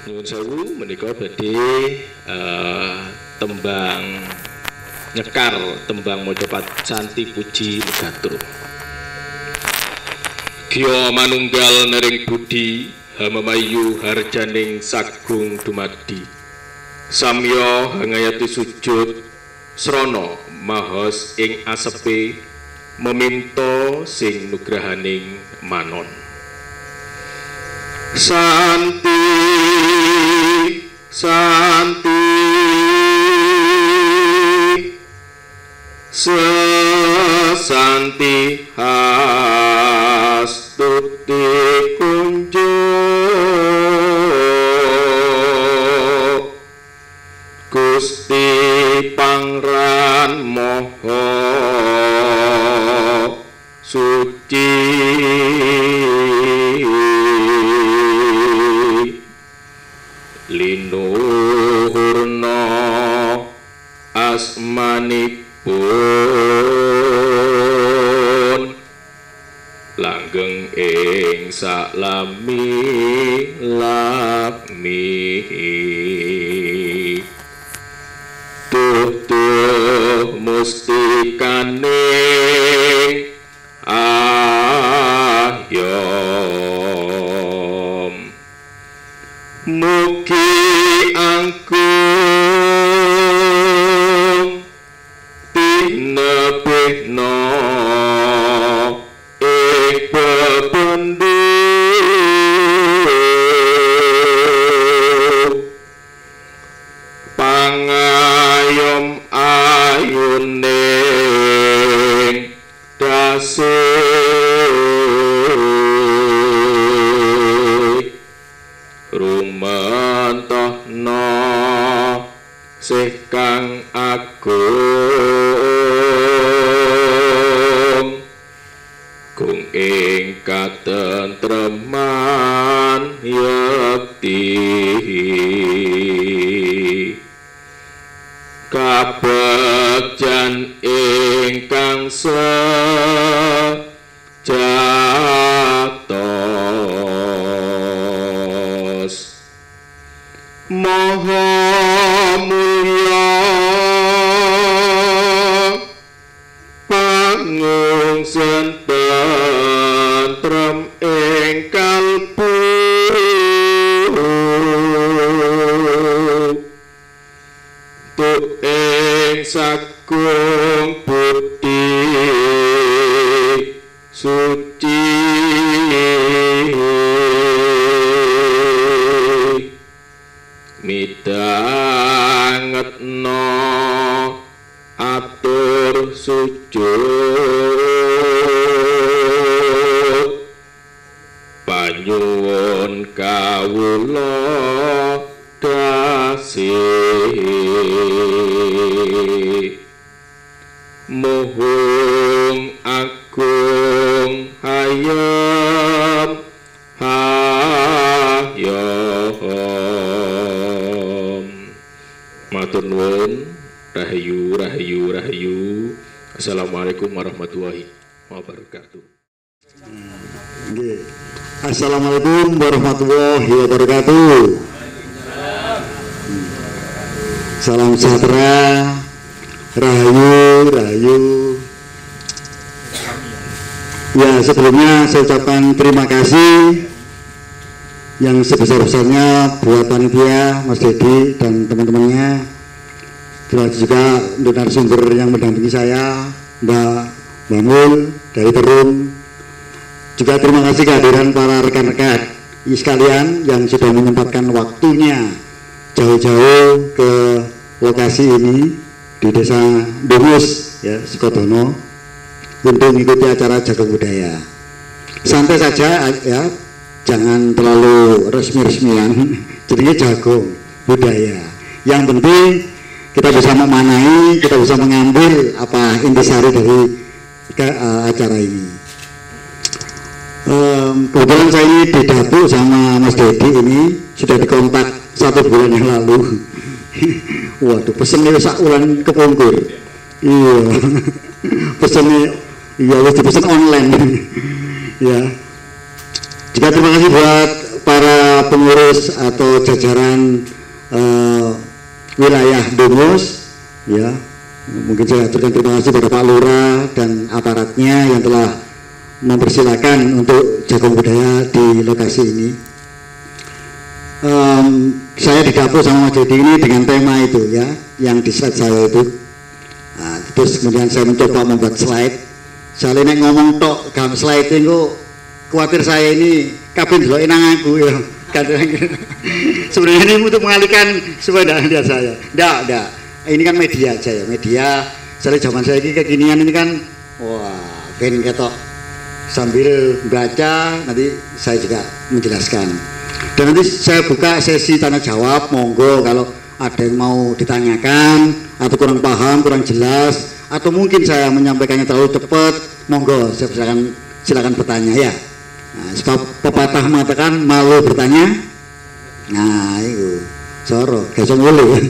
Nyuwun sewu menika badhe tembang nyekar tembang maca canti puji megatur. Gya manunggal nering budi hamamayu harjaning sagung dumadi. Samya hangayati sujud srana mahos ing asepe meminta sing nugrahaning manon. Santi santi sesanti hastuti kunjuk Gusti Pangran Moho suci linuhurna asmanipun langgeng ing salami lami tuh mustikaning ayom mugi angkung tinebihna ing bebendhu pangayom ayuning dasih rumantahna sih kang agung kung ing katentreman yakti kabegjan ingkang sejatos Maha mulya pangungsen tentrem ing kalbu tuk ing sagung budi suci midangetna atur sujud panyuwun kawula dasih muhung agung hayam hayam matur nuwun rahayu rahayu rahayu. Assalamualaikum warahmatullahi wabarakatuh. Assalamualaikum warahmatullahi wabarakatuh. Salam sejahtera, rahayu, rahayu. Ya, sebelumnya saya ucapkan terima kasih yang sebesar-besarnya buat panitia, Mas Dedi dan teman-temannya. Terima kasih juga untuk narasumber yang mendampingi saya, Mbak Mul dari Perum. Juga terima kasih kehadiran para rekan-rekan sekalian yang sudah menyempatkan waktunya jauh-jauh ke lokasi ini di Desa Dungus, ya, Sukodono, untuk mengikuti acara jagung budaya. Santai saja, ya, jangan terlalu resmi-resmian. Jadinya jagung budaya. Yang penting kita bisa memanai, kita bisa mengambil apa intisari dari acara ini. Kebetulan saya ini didatu sama Mas Dedi ini sudah dikontak 1 bulan yang lalu. Waduh, pesennya sak ulan kepungkur. Iya, pesennya iya wis dipesen online. Ya. Juga terima kasih buat para pengurus atau jajaran wilayah Domus, ya, mungkin saya aturkan terima kasih pada Pak Lurah dan aparatnya yang telah mempersilakan untuk jagung budaya di lokasi ini. Saya didapur sama Mas Dedi ini dengan tema itu, ya, yang di slide saya itu. Nah, terus kemudian saya mencoba membuat slide. Saya nek ngomong tok gam slide itu, khawatir saya ini kabin delok nang aku ya. Sebenarnya ini untuk mengalihkan supaya tidak lihat saya. Enggak. Ini kan media aja ya, media. Soalnya zaman saya ini kekinian ini kan, wah, ben ketok sambil baca nanti saya juga menjelaskan. Dan nanti saya buka sesi tanya jawab, monggo kalau ada yang mau ditanyakan atau kurang paham, kurang jelas, atau mungkin saya menyampaikannya terlalu cepat, monggo saya silakan bertanya ya. Nah, sebab pepatah mengatakan malu bertanya. Nah, itu soro, gak mulai.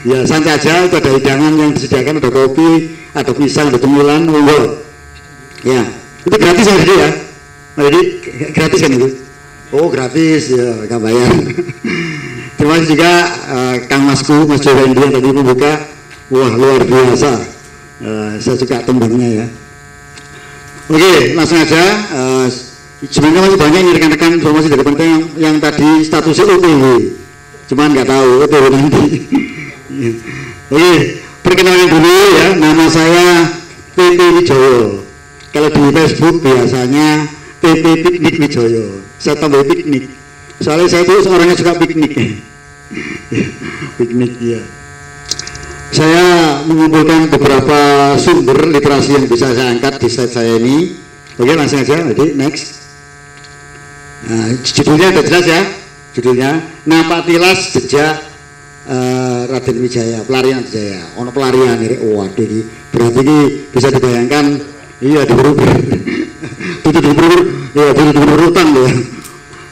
Ya santai aja, itu ada hidangan yang disediakan, ada kopi, ada pisang, ada cemilan, monggo. Ya, itu gratis ya. Jadi gratis kan itu? Oh gratis ya, nggak bayar. Terima kasih juga Kang Masku, Mas Jowendi yang tadi membuka, wah luar biasa. Saya suka tembangnya ya. Oke, langsung aja. Sebenarnya masih banyak nih rekan-rekan informasi dari penting yang tadi statusnya OTW, cuman nggak tahu OTW nanti. Oke, perkenalan dulu ya. Nama saya PP Wijoyo. Kalau di Facebook biasanya PP Piknik Wijoyo. Saya tambah piknik. Soalnya saya itu orangnya suka piknik. Piknik ya. Saya mengumpulkan beberapa sumber literasi yang bisa saya angkat di slide saya ini. Oke, langsung aja. Jadi next. Nah, judulnya sudah jelas ya. Judulnya Napatilas Jejak Raden Wijaya, pelarian Wijaya. Ono pelarian ini. Waduh ini berarti ini bisa dibayangkan. Iya diburu utang ya.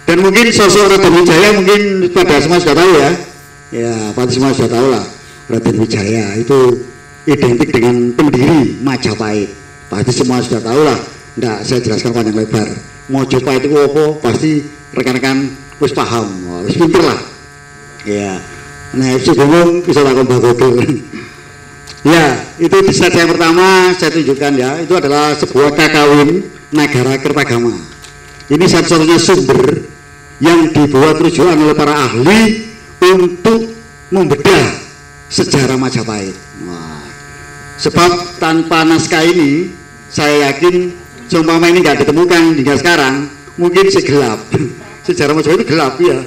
Dan mungkin sosok Raden Wijaya mungkin pada semua sudah tahu ya. Ya, pasti semua sudah tahu lah. Raden Wijaya itu identik dengan pendiri Majapahit. Pasti semua sudah tahu lah. Nggak saya jelaskan panjang lebar. Majapahit itu apa? Pasti rekan-rekan wis paham, wis pinter lah. Ya. Nah, bingung bisa lakukan bagogel. Ya, itu di slide yang pertama saya tunjukkan ya. Itu adalah sebuah kakawin Nagara Kertagama. Ini satu-satunya sumber yang dibuat rujukan oleh para ahli untuk membedah sejarah Majapahit. Wah. Sebab tanpa naskah ini, saya yakin seumpama ini nggak ditemukan hingga sekarang, mungkin segelap. Sejarah Majapahit itu gelap ya.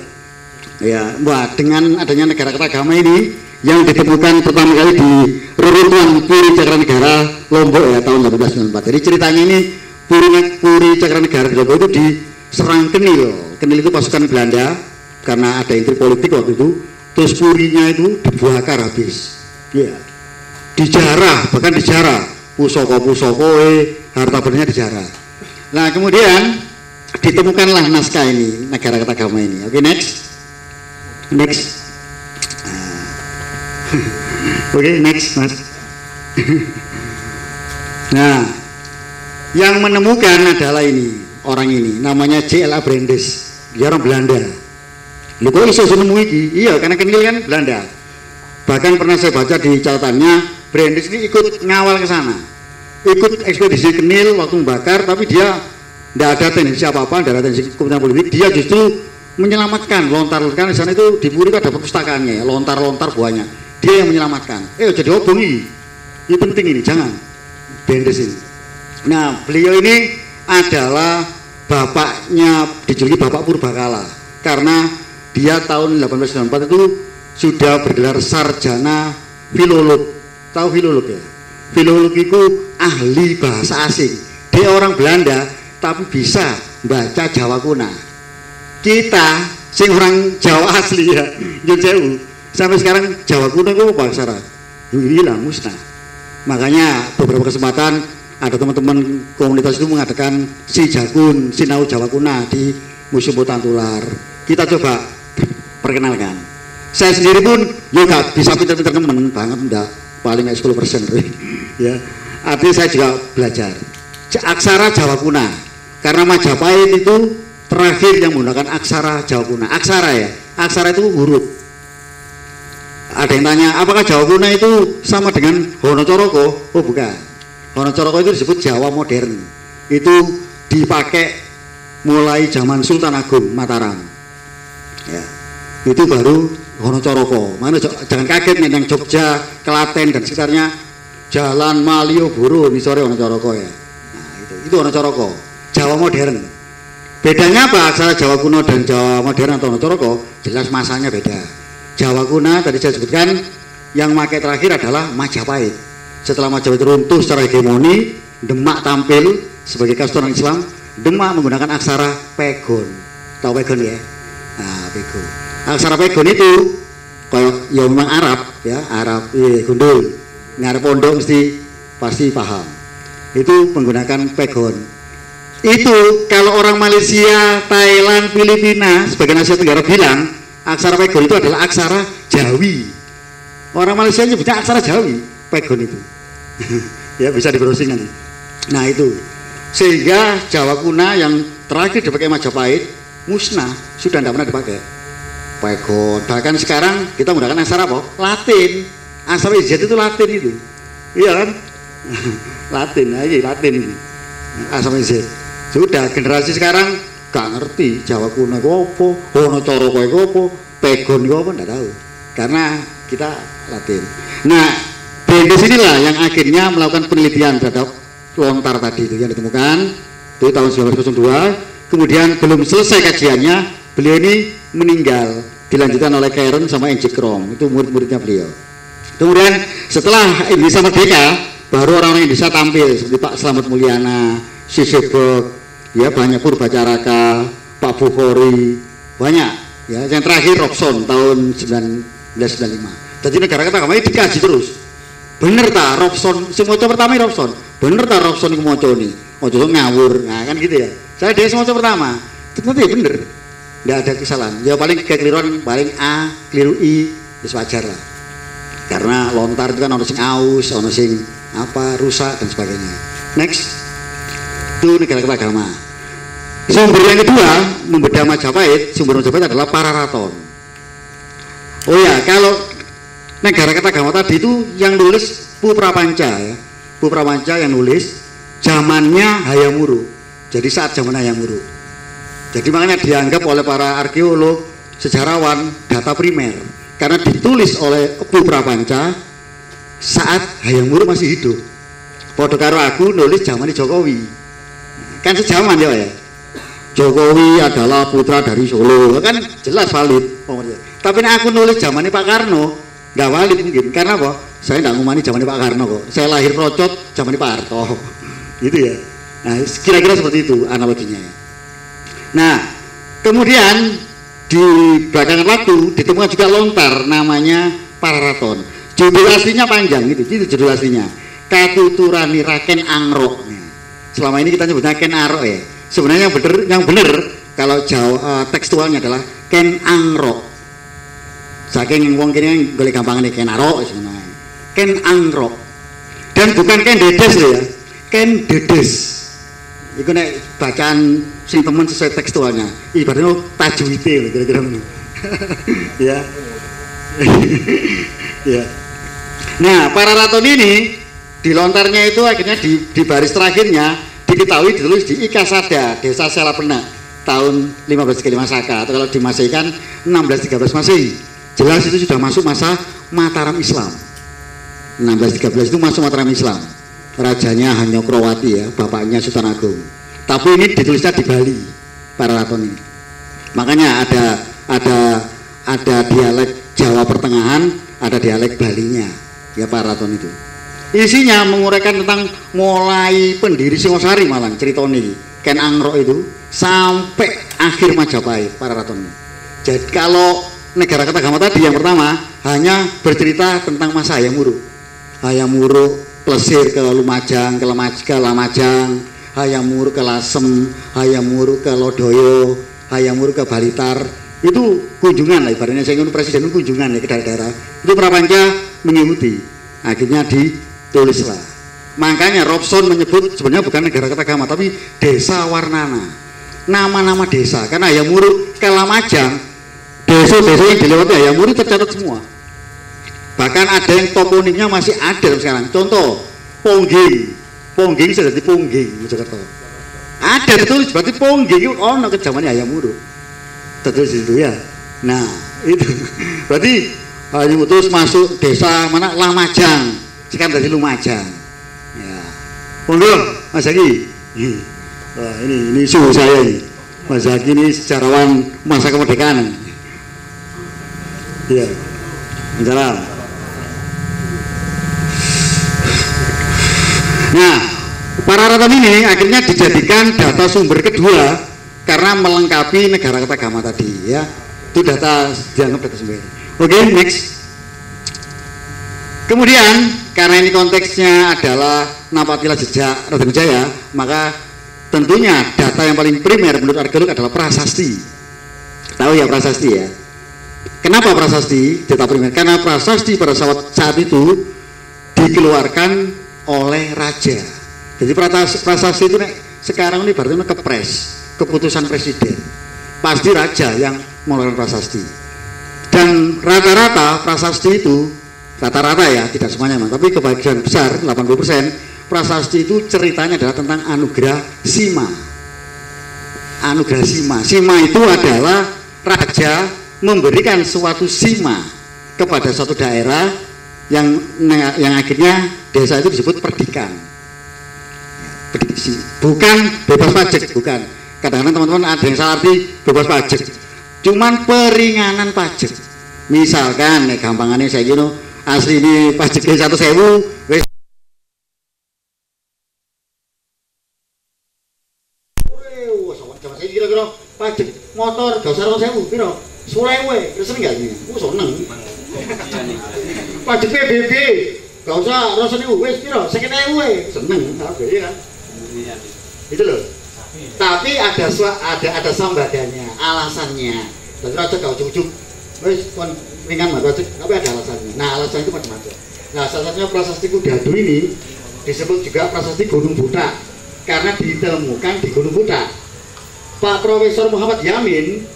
Ya, wah, dengan adanya Negara Kertagama ini yang ditemukan pertama kali di reruntuhan Puri Cakranegara Lombok ya tahun 1894. Jadi ceritanya ini Puri Cakranegara di Lombok itu diserang Kenil. Kenil itu pasukan Belanda karena ada intrik politik waktu itu. Terus purinya itu dibakar habis. Ya. Dijarah, bahkan dijarah. Pusoko, harta bendanya dijarah. Nah, kemudian ditemukanlah naskah ini, Negara Kertagama ini. Oke, next. Oke, next, Mas. Nah, yang menemukan adalah ini, orang ini, namanya J.L.A. Brandes. Dia orang Belanda. Lu kok bisa nemu iki? Iya, karena Kenil kan Belanda. Bahkan pernah saya baca di catatannya, Brandes ini ikut ngawal ke sana. Ikut ekspedisi Kenil waktu membakar, tapi dia tidak ada tendensi apa-apa, tidak ada tendensi kepentingan politik. Dia justru menyelamatkan lontar-lontar di sana itu di Puri ada perpustakaannya, lontar-lontar buahnya. Dia yang menyelamatkan. Jadi obong ini penting ini, jangan Brandes ini. Nah, beliau ini adalah bapaknya, dijuluki Bapak Purbakala karena dia tahun 1894 itu sudah bergelar sarjana filolog. Tahu filolog ya? Filolog itu ahli bahasa asing. Dia orang Belanda tapi bisa baca Jawa kuna. Kita sing orang Jawa asli ya, Nyun Sewu. Sampai sekarang Jawa kuna itu bahasa Arab. Hilang musnah. Makanya beberapa kesempatan ada teman-teman komunitas itu mengadakan si jagun, sinau Jawa kuna di Museum Botantular. Kita coba perkenalkan. Saya sendiri pun juga bisa pinter-pinter temen banget, enggak paling 10% ya. Artinya saya juga belajar aksara Jawa kuna karena Majapahit itu terakhir yang menggunakan aksara Jawa Kuna. Aksara ya, aksara itu huruf. Ada yang tanya, apakah Jawa Kuna itu sama dengan Honocoroko? Oh bukan. Honocoroko itu disebut Jawa modern. Itu dipakai mulai zaman Sultan Agung Mataram. Ya, itu baru Honocoroko. Mana jangan kaget nih yang Jogja, Klaten dan sekitarnya Jalan Malioboro ini sore Honocoroko ya. Nah, itu Honocoroko, Jawa modern. Bedanya apa aksara Jawa kuno dan Jawa modern atau Honocoroko? Jelas masanya beda. Jawa kuno tadi saya sebutkan yang pakai terakhir adalah Majapahit. Setelah Majapahit runtuh secara hegemoni, Demak tampil sebagai kasutunan Islam. Demak menggunakan aksara Pegon. Tahu Pegon ya? Nah, Pegon. Aksara Pegon itu kayak ya memang Arab ya, Arab gundul. Ngarep pondok mesti pasti paham. Itu menggunakan Pegon. Itu kalau orang Malaysia, Thailand, Filipina sebagian Asia Tenggara bilang aksara Pegon itu adalah aksara Jawi. Orang Malaysia nyebutnya aksara Jawi, Pegon itu. Ya bisa di-browsing nanti. Nah itu sehingga Jawa kuna yang terakhir dipakai Majapahit musnah, sudah tidak pernah dipakai Pegon. Bahkan sekarang kita menggunakan aksara apa? Latin. Aksara Z itu Latin itu, iya kan? Latin, aja Latin ini. Aksara Z. Sudah generasi sekarang gak ngerti Jawa kuna itu apa, Honocoroko itu apa, Pegon itu apa, tidak tahu. Karena kita Latin. Nah, di sinilah yang akhirnya melakukan penelitian terhadap lontar tadi itu yang ditemukan itu tahun 1902. Kemudian belum selesai kajiannya, beliau ini meninggal, dilanjutkan oleh Karen sama Enjik Krom, itu murid-muridnya beliau. Kemudian setelah Indonesia merdeka, baru orang-orang Indonesia tampil seperti Pak Slamet Mulyana, Sisebek, ya banyak Purbacaraka, Pak Bukhari, banyak. Ya, yang terakhir Robson tahun 1995. Jadi negara kita kami dikaji terus. Bener tak Robson, semua pertama Robson. Bener tak Robson itu moco nih, moco ngawur, nah kan gitu ya. Saya dia semua pertama, ternyata ya bener, tidak ada kesalahan. Ya paling kekeliruan, paling A, keliru I, bisa wajar lah. Karena lontar itu kan ono sing aus, ono sing apa rusak dan sebagainya. Next, itu negara agama. Sumber yang kedua membedah Majapahit, sumber Majapahit adalah Pararaton. Oh ya, kalau negara agama tadi itu yang nulis Puprapanca ya, Puprapanca yang nulis zamannya Hayam Wuruk. Jadi saat zaman Hayam Wuruk. Jadi makanya dianggap oleh para arkeolog, sejarawan data primer. Karena ditulis oleh Puprapanca saat Hayam Wuruk masih hidup. Padha karo aku nulis zaman Jokowi. Kan sejaman ya. Jokowi adalah putra dari Solo, kan jelas valid. Tapi aku nulis zaman Pak Karno, nggak valid mungkin. Karena apa? Saya nggak ngumani zaman Pak Karno kok. Saya lahir procot zaman Pak Harto. Gitu ya. Nah, kira-kira seperti itu analoginya ya. Nah, kemudian di belakangan waktu ditemukan juga lontar namanya Pararaton. Judul aslinya panjang itu judul aslinya. Katuturani Raken Angrok. Selama ini kita nyebutnya Ken Arok ya. Sebenarnya yang benar kalau tekstualnya adalah Ken Angrok. Saking wong kene golek gampangane Ken Arok sebenarnya. Ken Angrok. Dan bukan Ken Dedes ya. Ken Dedes. Iku nek bacaan sing temen sesuai tekstualnya. Ibaratnya tajwide kira-kira ngono. Ya. Ya. Nah, Pararaton ini di lontarnya itu akhirnya di baris terakhirnya diketahui ditulis di Ikasada, Desa Selapena tahun 1535 Saka, atau kalau di Masehi kan 1613 Masehi. Jelas itu sudah masuk masa Mataram Islam. 1613 itu masuk Mataram Islam. Rajanya Hanyokrowati ya, bapaknya Sultan Agung. Tapi ini ditulisnya di Bali, Pararaton ini. Makanya ada dialek Jawa Pertengahan, ada dialek Balinya, ya Pararaton itu. Isinya menguraikan tentang mulai pendiri Singosari malang ceritoni Ken Angrok itu sampai akhir Majapahit Pararaton. Jadi kalau negara Ketagama tadi yang pertama hanya bercerita tentang masa Hayam Wuruk. Hayam Wuruk plesir ke Lumajang, ke Lamajang, Hayam Wuruk ke Lasem, Hayam Wuruk ke Lodoyo, Hayam Wuruk ke Balitar. Itu kunjungan lah ibaratnya, saya ingin presiden kunjungan ya ke daerah-daerah. Itu Prapanca mengikuti. Akhirnya ditulislah. Makanya Robson menyebut sebenarnya bukan negara Ketagama tapi Desa Warnana. nama-nama desa. Karena Hayam Wuruk ke Lumajang, desa-desa yang dilewati Hayam Wuruk tercatat semua. Bahkan ada yang toponimnya masih ada sekarang. Contoh, Pongging sudah jadi Pongging Mojokerto. Ada tertulis berarti Pongging itu ono ke zamannya Hayam Wuruk. Tertulis itu ya. Nah, itu berarti Hayam Wuruk terus masuk desa mana Lumajang. Sekarang dari Lumajang. Ya. Monggo, Mas Zaki. Wah, ini suhu saya ini. Mas Zaki ini sejarawan masa kemerdekaan. Iya. Salam. Nah, Pararaton ini akhirnya dijadikan data sumber kedua karena melengkapi negara ketagama tadi ya. Itu data dianggap data sumber. Oke, next. Kemudian karena ini konteksnya adalah Napatila Jejak Raden Wijaya, maka tentunya data yang paling primer menurut arkeolog adalah prasasti. Tahu ya prasasti ya? Kenapa prasasti data primer? Karena prasasti pada saat itu dikeluarkan oleh raja. Jadi prasasti itu sekarang ini berarti kepres, keputusan presiden. Pasti raja yang mengeluarkan prasasti. Dan rata-rata prasasti itu, rata-rata ya, tidak semuanya tapi kebagian besar 80% prasasti itu ceritanya adalah tentang anugerah Sima. Anugerah Sima. Sima itu adalah raja memberikan suatu sima kepada suatu daerah yang akhirnya desa itu disebut perdikan. Bukan bebas pajak, bukan. Kadang-kadang teman-teman ada yang salah arti bebas pajak. Cuman peringanan pajak. Misalkan gampangannya saya gini, asli ini pajaknya 1.000, wes kira-kira pajak motor gak usah 1.000 piro? 10.000, terus enggak ini? Seneng. Pajak PBB gak usah 2.000, wes piro? 50.000, seneng, ya kan? Itu loh. Tapi ada sambadanya, alasannya. Jadi raja gak ujung-ujung, wes ringan mah pajak, tapi ada alasannya. Nah alasan itu macam-macam. Nah salah satunya prasasti Kudadu ini disebut juga prasasti Gunung Budak karena ditemukan di Gunung Budak. Pak Profesor Muhammad Yamin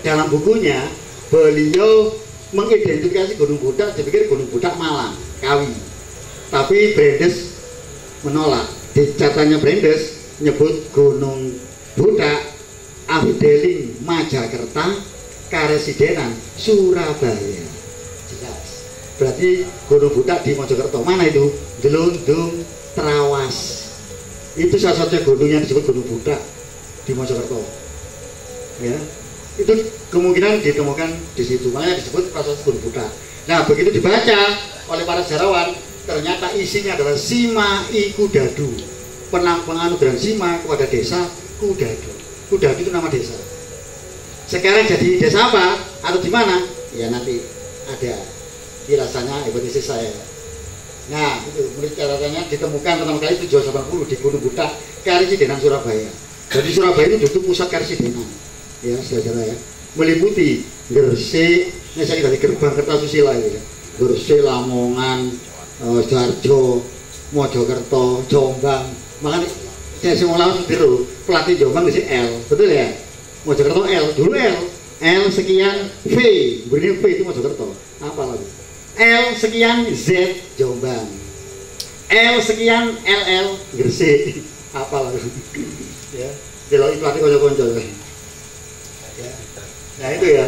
dalam bukunya beliau mengidentifikasi Gunung Budak, dipikir Gunung Budak Malang, Kawi. Tapi Brandes menolak. Di catatannya Brandes nyebut Gunung Budak Afdeling Majakerta Karesidenan Surabaya. Jelas. Berarti Gunung Budak di Mojokerto. Mana itu? Delundung Trawas. Itu salah satunya gunung yang disebut Gunung Budak di Mojokerto. Ya. Itu kemungkinan ditemukan di situ. Makanya disebut prasasti Gunung Budak. Nah, begitu dibaca oleh para sejarawan, ternyata isinya adalah Sima I Kudadu. Penganugerahan Sima kepada desa Kudadu. Kudadu itu nama desa. Sekarang jadi desa apa? Atau di mana? Ya nanti ada kirasannya hipotesis saya. Nah, itu menurut catatannya ditemukan pertama kali 780 di Gunung Budak, Karesidenan Surabaya. Jadi Surabaya itu dulu pusat Karesidenan. Ya, saudara ya. Meliputi Gresik, ini saya dari gerbang Kertasusila itu ya. Gresik, Lamongan, Sidoarjo, Mojokerto, Jombang. Makanya saya semua langsung biru pelatih Jombang di L, betul ya? Mojokerto L, dulu L sekian V, beri V itu Mojokerto. Apa lagi? L sekian Z Jombang, L sekian LL Gresik. Apa lagi? Ya, kalau pelatih konco-konco. Ya. Nah itu ya.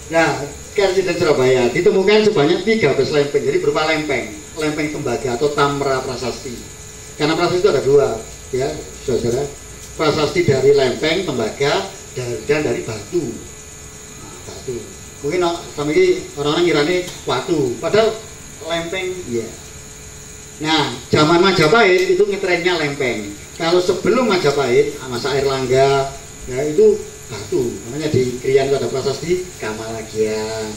Nah, Karesidenan Surabaya ditemukan sebanyak 13 lempeng, jadi berupa lempeng tembaga atau tamra prasasti. Karena prasasti itu ada dua, ya, saudara. Prasasti dari lempeng, tembaga, dan dari batu. Nah, batu. Mungkin sama ini orang-orang ngirane batu, padahal lempeng, ya. Nah, zaman Majapahit itu ngetrennya lempeng. Kalau sebelum Majapahit, masa Airlangga, ya itu batu. Makanya di Krian itu ada prasasti Kamalagian,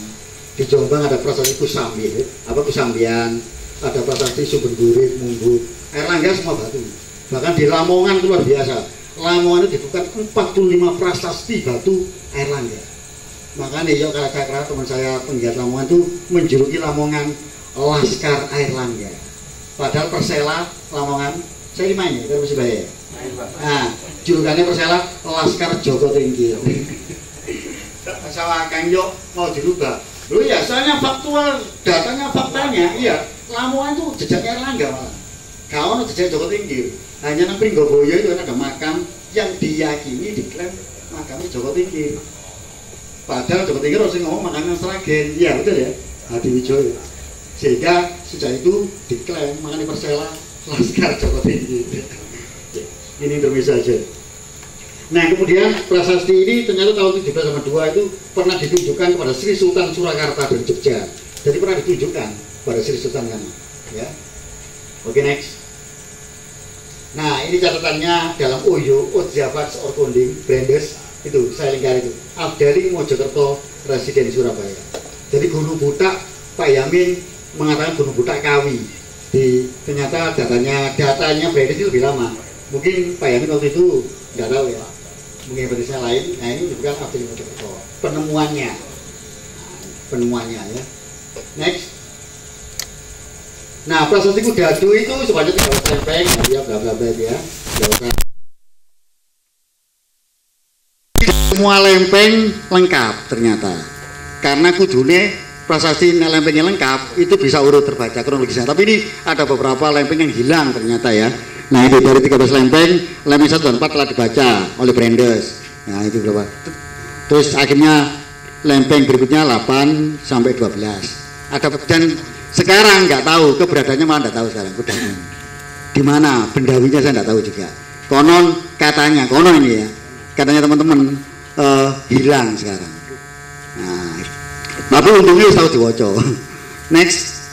di Jombang ada prasasti Kusambian, ada prasasti Sumbergurit, Mungut. Airlangga semua batu. Bahkan di Lamongan itu luar biasa. Lamongan itu dibuka 45 prasasti batu Airlangga. Makanya ya kira-kira teman saya penggiat Lamongan itu menjuluki Lamongan Laskar Airlangga. Padahal Persela Lamongan Saya ini main ya, kan Persibaya. Nah, julukannya Persela Laskar Joko Tingkir. Masalah Kang Yo mau dirubah. Loh ya, soalnya faktual, datanya faktanya, iya. Lamongan itu jejaknya Erlangga malah. Kalau jejak Joko Tingkir, hanya nang Pringgoboyo itu kan ada makam yang diyakini diklaim makamnya Joko Tingkir. Padahal Joko Tingkir harus ngomong makamnya Sragen, iya betul ya, Hadi Wijoyo. Sehingga sejak itu diklaim makanya Persela Laskar Joko Tingkir. Ini intermezzo saja. Nah kemudian prasasti ini ternyata tahun 1702 itu pernah ditunjukkan kepada Sri Sultan Surakarta dan Jogja. Jadi pernah ditunjukkan pada Sri Sultan kan, ya. Oke, next. Nah ini catatannya dalam Oyo Odziavat Orkonding Brandes itu saya lingkar itu Abdali Mojokerto Residen Surabaya. Jadi Gunung Butak Pak Yamin mengatakan Gunung Butak Kawi. Ternyata datanya Brandes itu lebih lama. Mungkin Pak Yamin waktu itu nggak tahu ya. Mungkin penulisnya lain. Nah ini juga Abdali Mojokerto penemuannya ya. Next. Nah, prasasti Kudadu itu sebanyak 13 lempeng, ya bla bla bla ya. Semua lempeng lengkap ternyata. Karena kudune prasasti lempengnya lengkap, itu bisa urut terbaca kronologisnya. Tapi ini ada beberapa lempeng yang hilang ternyata ya. Nah, itu dari 13 lempeng 1 dan 4 telah dibaca oleh Brandes. Nah, itu berapa? Terus akhirnya lempeng berikutnya 8 sampai 12. Ada dan sekarang nggak tahu keberadaannya, malah nggak tahu sekarang Kudadu di mana, bendawinya saya nggak tahu juga. Konon ini ya, katanya teman-teman hilang sekarang. Nah, tapi untungnya tahu diwoco. Next.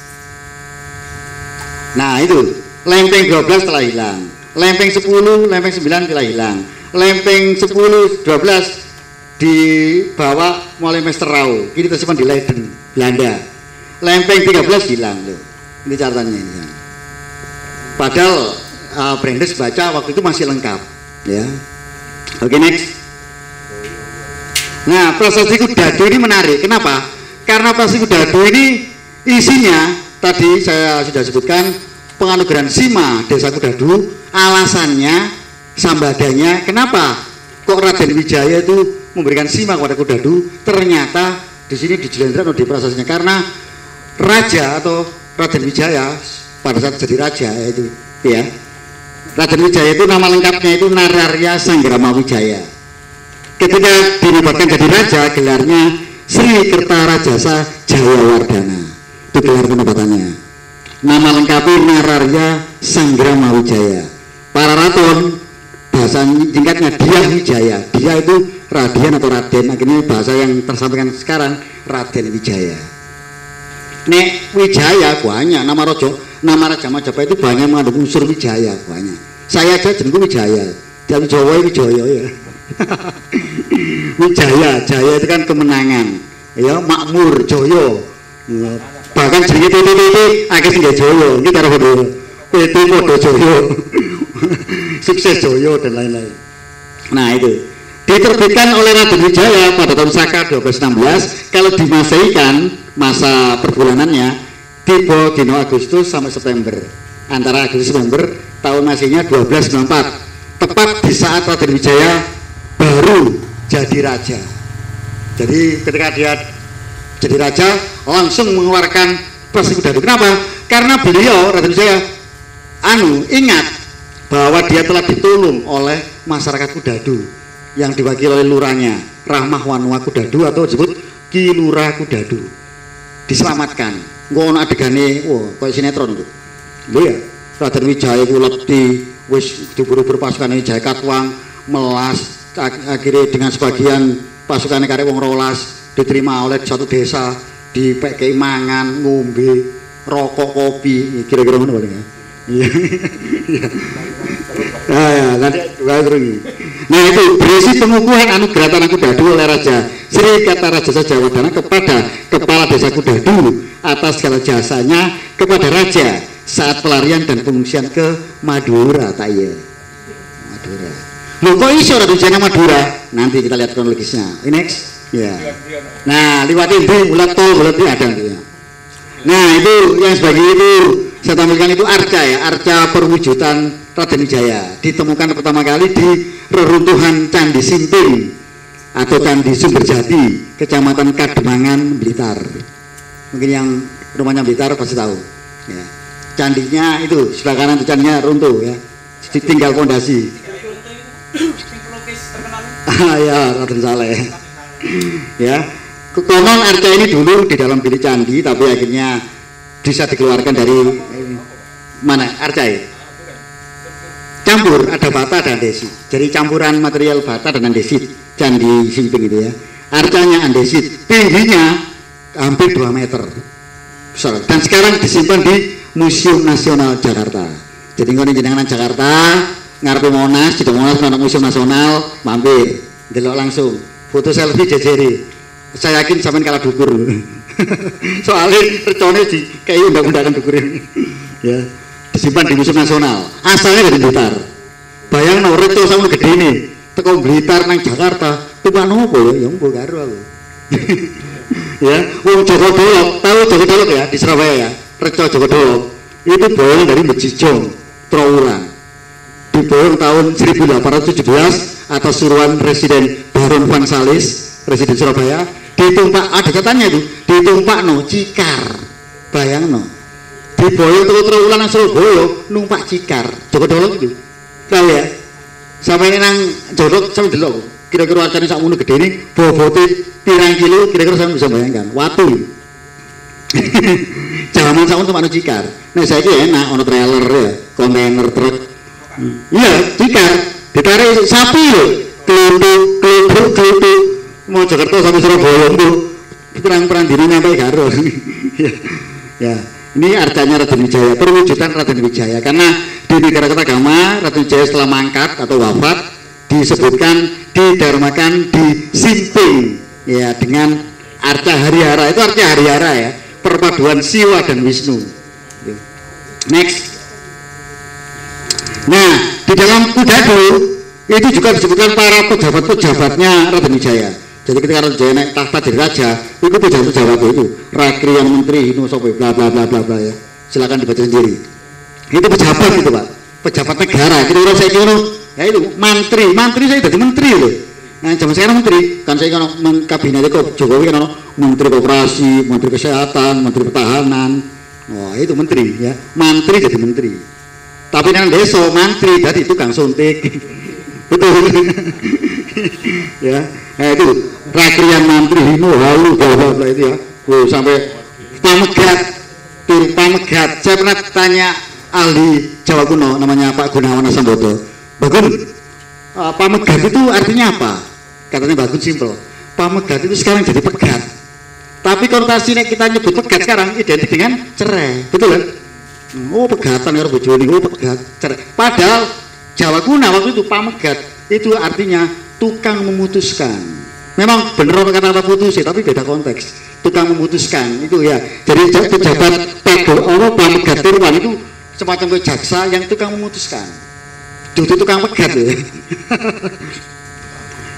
Nah itu lempeng 12 telah hilang, lempeng 10, lempeng 9 telah hilang, lempeng 10, 12 dibawa mulai Mester Rau, kini tersimpan di Leiden, Belanda. Lempeng 13 hilang loh. Ini catatannya ini. Ya. Padahal Brandes baca waktu itu masih lengkap, ya. Oke, next. Nah, prasasti Kudadu ini menarik. Kenapa? Karena prasasti Kudadu ini isinya tadi saya sudah sebutkan penganugerahan Sima Desa Kudadu, alasannya sambadanya. Kenapa kok Raden Wijaya itu memberikan Sima kepada Kudadu? Ternyata di sini dijelaskan di prasastinya karena Raja atau Raden Wijaya pada saat jadi raja itu ya, Raden Wijaya itu nama lengkapnya itu Nararya Sanggrama Wijaya. Ketika dinobatkan jadi raja, gelarnya Sri Kertarajasa Jayawardana. Itu gelar penobatannya. Nama lengkapnya Nararya Sanggrama Wijaya. Para raton bahasa singkatnya Dia Wijaya. Dia itu Radian atau Raden. Akhirnya bahasa yang tersampaikan sekarang Raden Wijaya. Nek Wijaya banyak, nama Raja Majapahit itu banyak mengandung unsur Wijaya banyak. Saya aja jenengku Wijaya, dan Jawa Wijaya ya. Wijaya, Jaya itu kan kemenangan, ya makmur, Joyo. Bahkan jenenge titik akeh sing Joyo, iki karo PT Podo Joyo. Sukses Joyo dan lain-lain. Nah itu diterbitkan oleh Raden Wijaya pada tahun Saka 1216. Kalau dimasaikan masa perbulanannya tiba dino Agustus sampai September, antara Agustus September tahun Masehinya 1294, tepat di saat Raden Wijaya baru jadi raja. Jadi ketika dia jadi raja langsung mengeluarkan prasasti Kudadu. Kenapa? Karena beliau Raden Wijaya ingat bahwa dia telah ditolong oleh masyarakat Kudadu yang diwakili oleh lurahnya Rahmah Wanua Kudadu atau disebut Ki Lurah Kudadu. Diselamatkan. Ngono adegane, kayak sinetron itu. Lho ya, Raden Wijaya ku lebih wis diburu-buru pasukane Jaya Katwang melas, akhirnya dengan sebagian pasukannya karek wong rolas diterima oleh satu desa, dipekei mangan, ngombe, rokok, kopi, kira-kira ngono ya. Iya. Nah, ya, nanti terus. Nah, itu berisi pengukuhan anugerah Tanah Kudadu oleh Raja Sri Kertarajasa Jayawardana kepada kepala desa Kudadu atas segala jasanya kepada raja saat pelarian dan pengungsian ke Madura. Madura. Loh kok iso Raden Wijaya Madura? Nanti kita lihat kronologisnya. Next. Ya. Nah, liwatin di bulat tol, bulat ini ada nanti ya. Nah, itu yang sebagai itu saya tampilkan itu arca ya, arca perwujudan Raden Wijaya. Ditemukan pertama kali di reruntuhan Candi Simping atau Candi Sumberjati, Kecamatan Kademangan, Blitar. Mungkin yang rumahnya Blitar pasti tahu. Ya. Candinya itu sebelah kanan itu candinya runtuh ya, tinggal fondasi. Ya, Raden Saleh. Ya, konon arca ini dulu di dalam bilik candi, tapi akhirnya bisa dikeluarkan dari mana arca ini? Campur, ada bata dan andesit. Jadi campuran material bata dan andesit, Candi Simping itu ya. Arcanya andesit, tingginya hampir 2 meter. Dan sekarang disimpan di Museum Nasional Jakarta. Jadi kalau jenengan Jakarta, ngarepe Monas, di Monas ada Museum Nasional, mampir, delok langsung, foto selfie jejeri. Saya yakin sampean kalah dukur. Soalnya recone di kayak undang-undangan dukur ini. Ya, disimpan di Museum Nasional. Asalnya dari Blitar. Bayangno reco sama gede ini, teko Blitar nang Jakarta, tumpah nopo ya, mbok karo aku. Ya, wong Joko Dolok, tahu Joko Dolok ya di Surabaya ya, reco Joko Dolok. Itu boyong dari Mejijong, Trowulan. Diboyong tahun 1817 atas suruhan Presiden Baron Van Salis, Presiden Surabaya, ditumpak, ada katanya itu, ditumpak no Cikar, bayang no, diboyong Trowulan nang Surabaya, numpak Cikar, Joko Dolok itu, tahu ya, sampai nang Jodok sampai delok, kira-kira arcane sak ngono gede ini, bobote pirang kilo, kira-kira sampai bisa bayangkan, watu, zaman sak ngono Cikar, nah saya ini enak, ono trailer ya, kontainer truk. Iya, Cikar ditarik sapi loh, kelutuk mau Jakarta sampai Surabaya tuh perang dini sampai Garo. Ya, ini arcanya Raden Wijaya, perwujudan Raden Wijaya, karena di negara ketagama Raden Wijaya setelah mangkat atau wafat disebutkan didarmakan di Simping ya, dengan arca Harihara. Itu arca Harihara ya, perpaduan Siwa dan Wisnu. Next. Nah, di dalam Kudadu itu juga disebutkan para pejabat-pejabatnya Raden Wijaya. Jadi ketika Raden Wijaya naik tahta jadi raja, itu pejabat-pejabat itu, Rakrian Menteri, Hino Sopo, bla bla bla bla bla ya. Silakan dibaca sendiri. Itu pejabat itu Pak, pejabat negara. Kira-kira saya kira, ya itu mantri saya jadi menteri loh. Nah, zaman sekarang menteri, kan saya kan kabinet kok Jokowi kan menteri koperasi, menteri kesehatan, menteri pertahanan. Wah itu menteri ya, mantri jadi menteri. Tapi nang desa mantri jadi tukang suntik. Betul. Ya, nah itu Rakrian Mantri Hino Halu bla itu ya. Sampai pamegat. Saya pernah tanya ahli Jawa kuno namanya Pak Gunawan Asambodo. Bagun, pamegat itu artinya apa? Katanya Bagun simpel. Pamegat itu sekarang jadi pegat. Tapi konotasinya kita nyebut pegat sekarang identik dengan cerai. Betul kan? Oh pegatan karo bojone, oh pegat, cerai. Padahal Jawa kuno waktu itu pamegat itu artinya tukang memutuskan. Memang bener kata-kata putus ya, tapi beda konteks. Tukang memutuskan itu ya. Jadi pejabat pamegat Tirwan itu semacam jaksa yang tukang memutuskan. Jadi tukang pegat ya.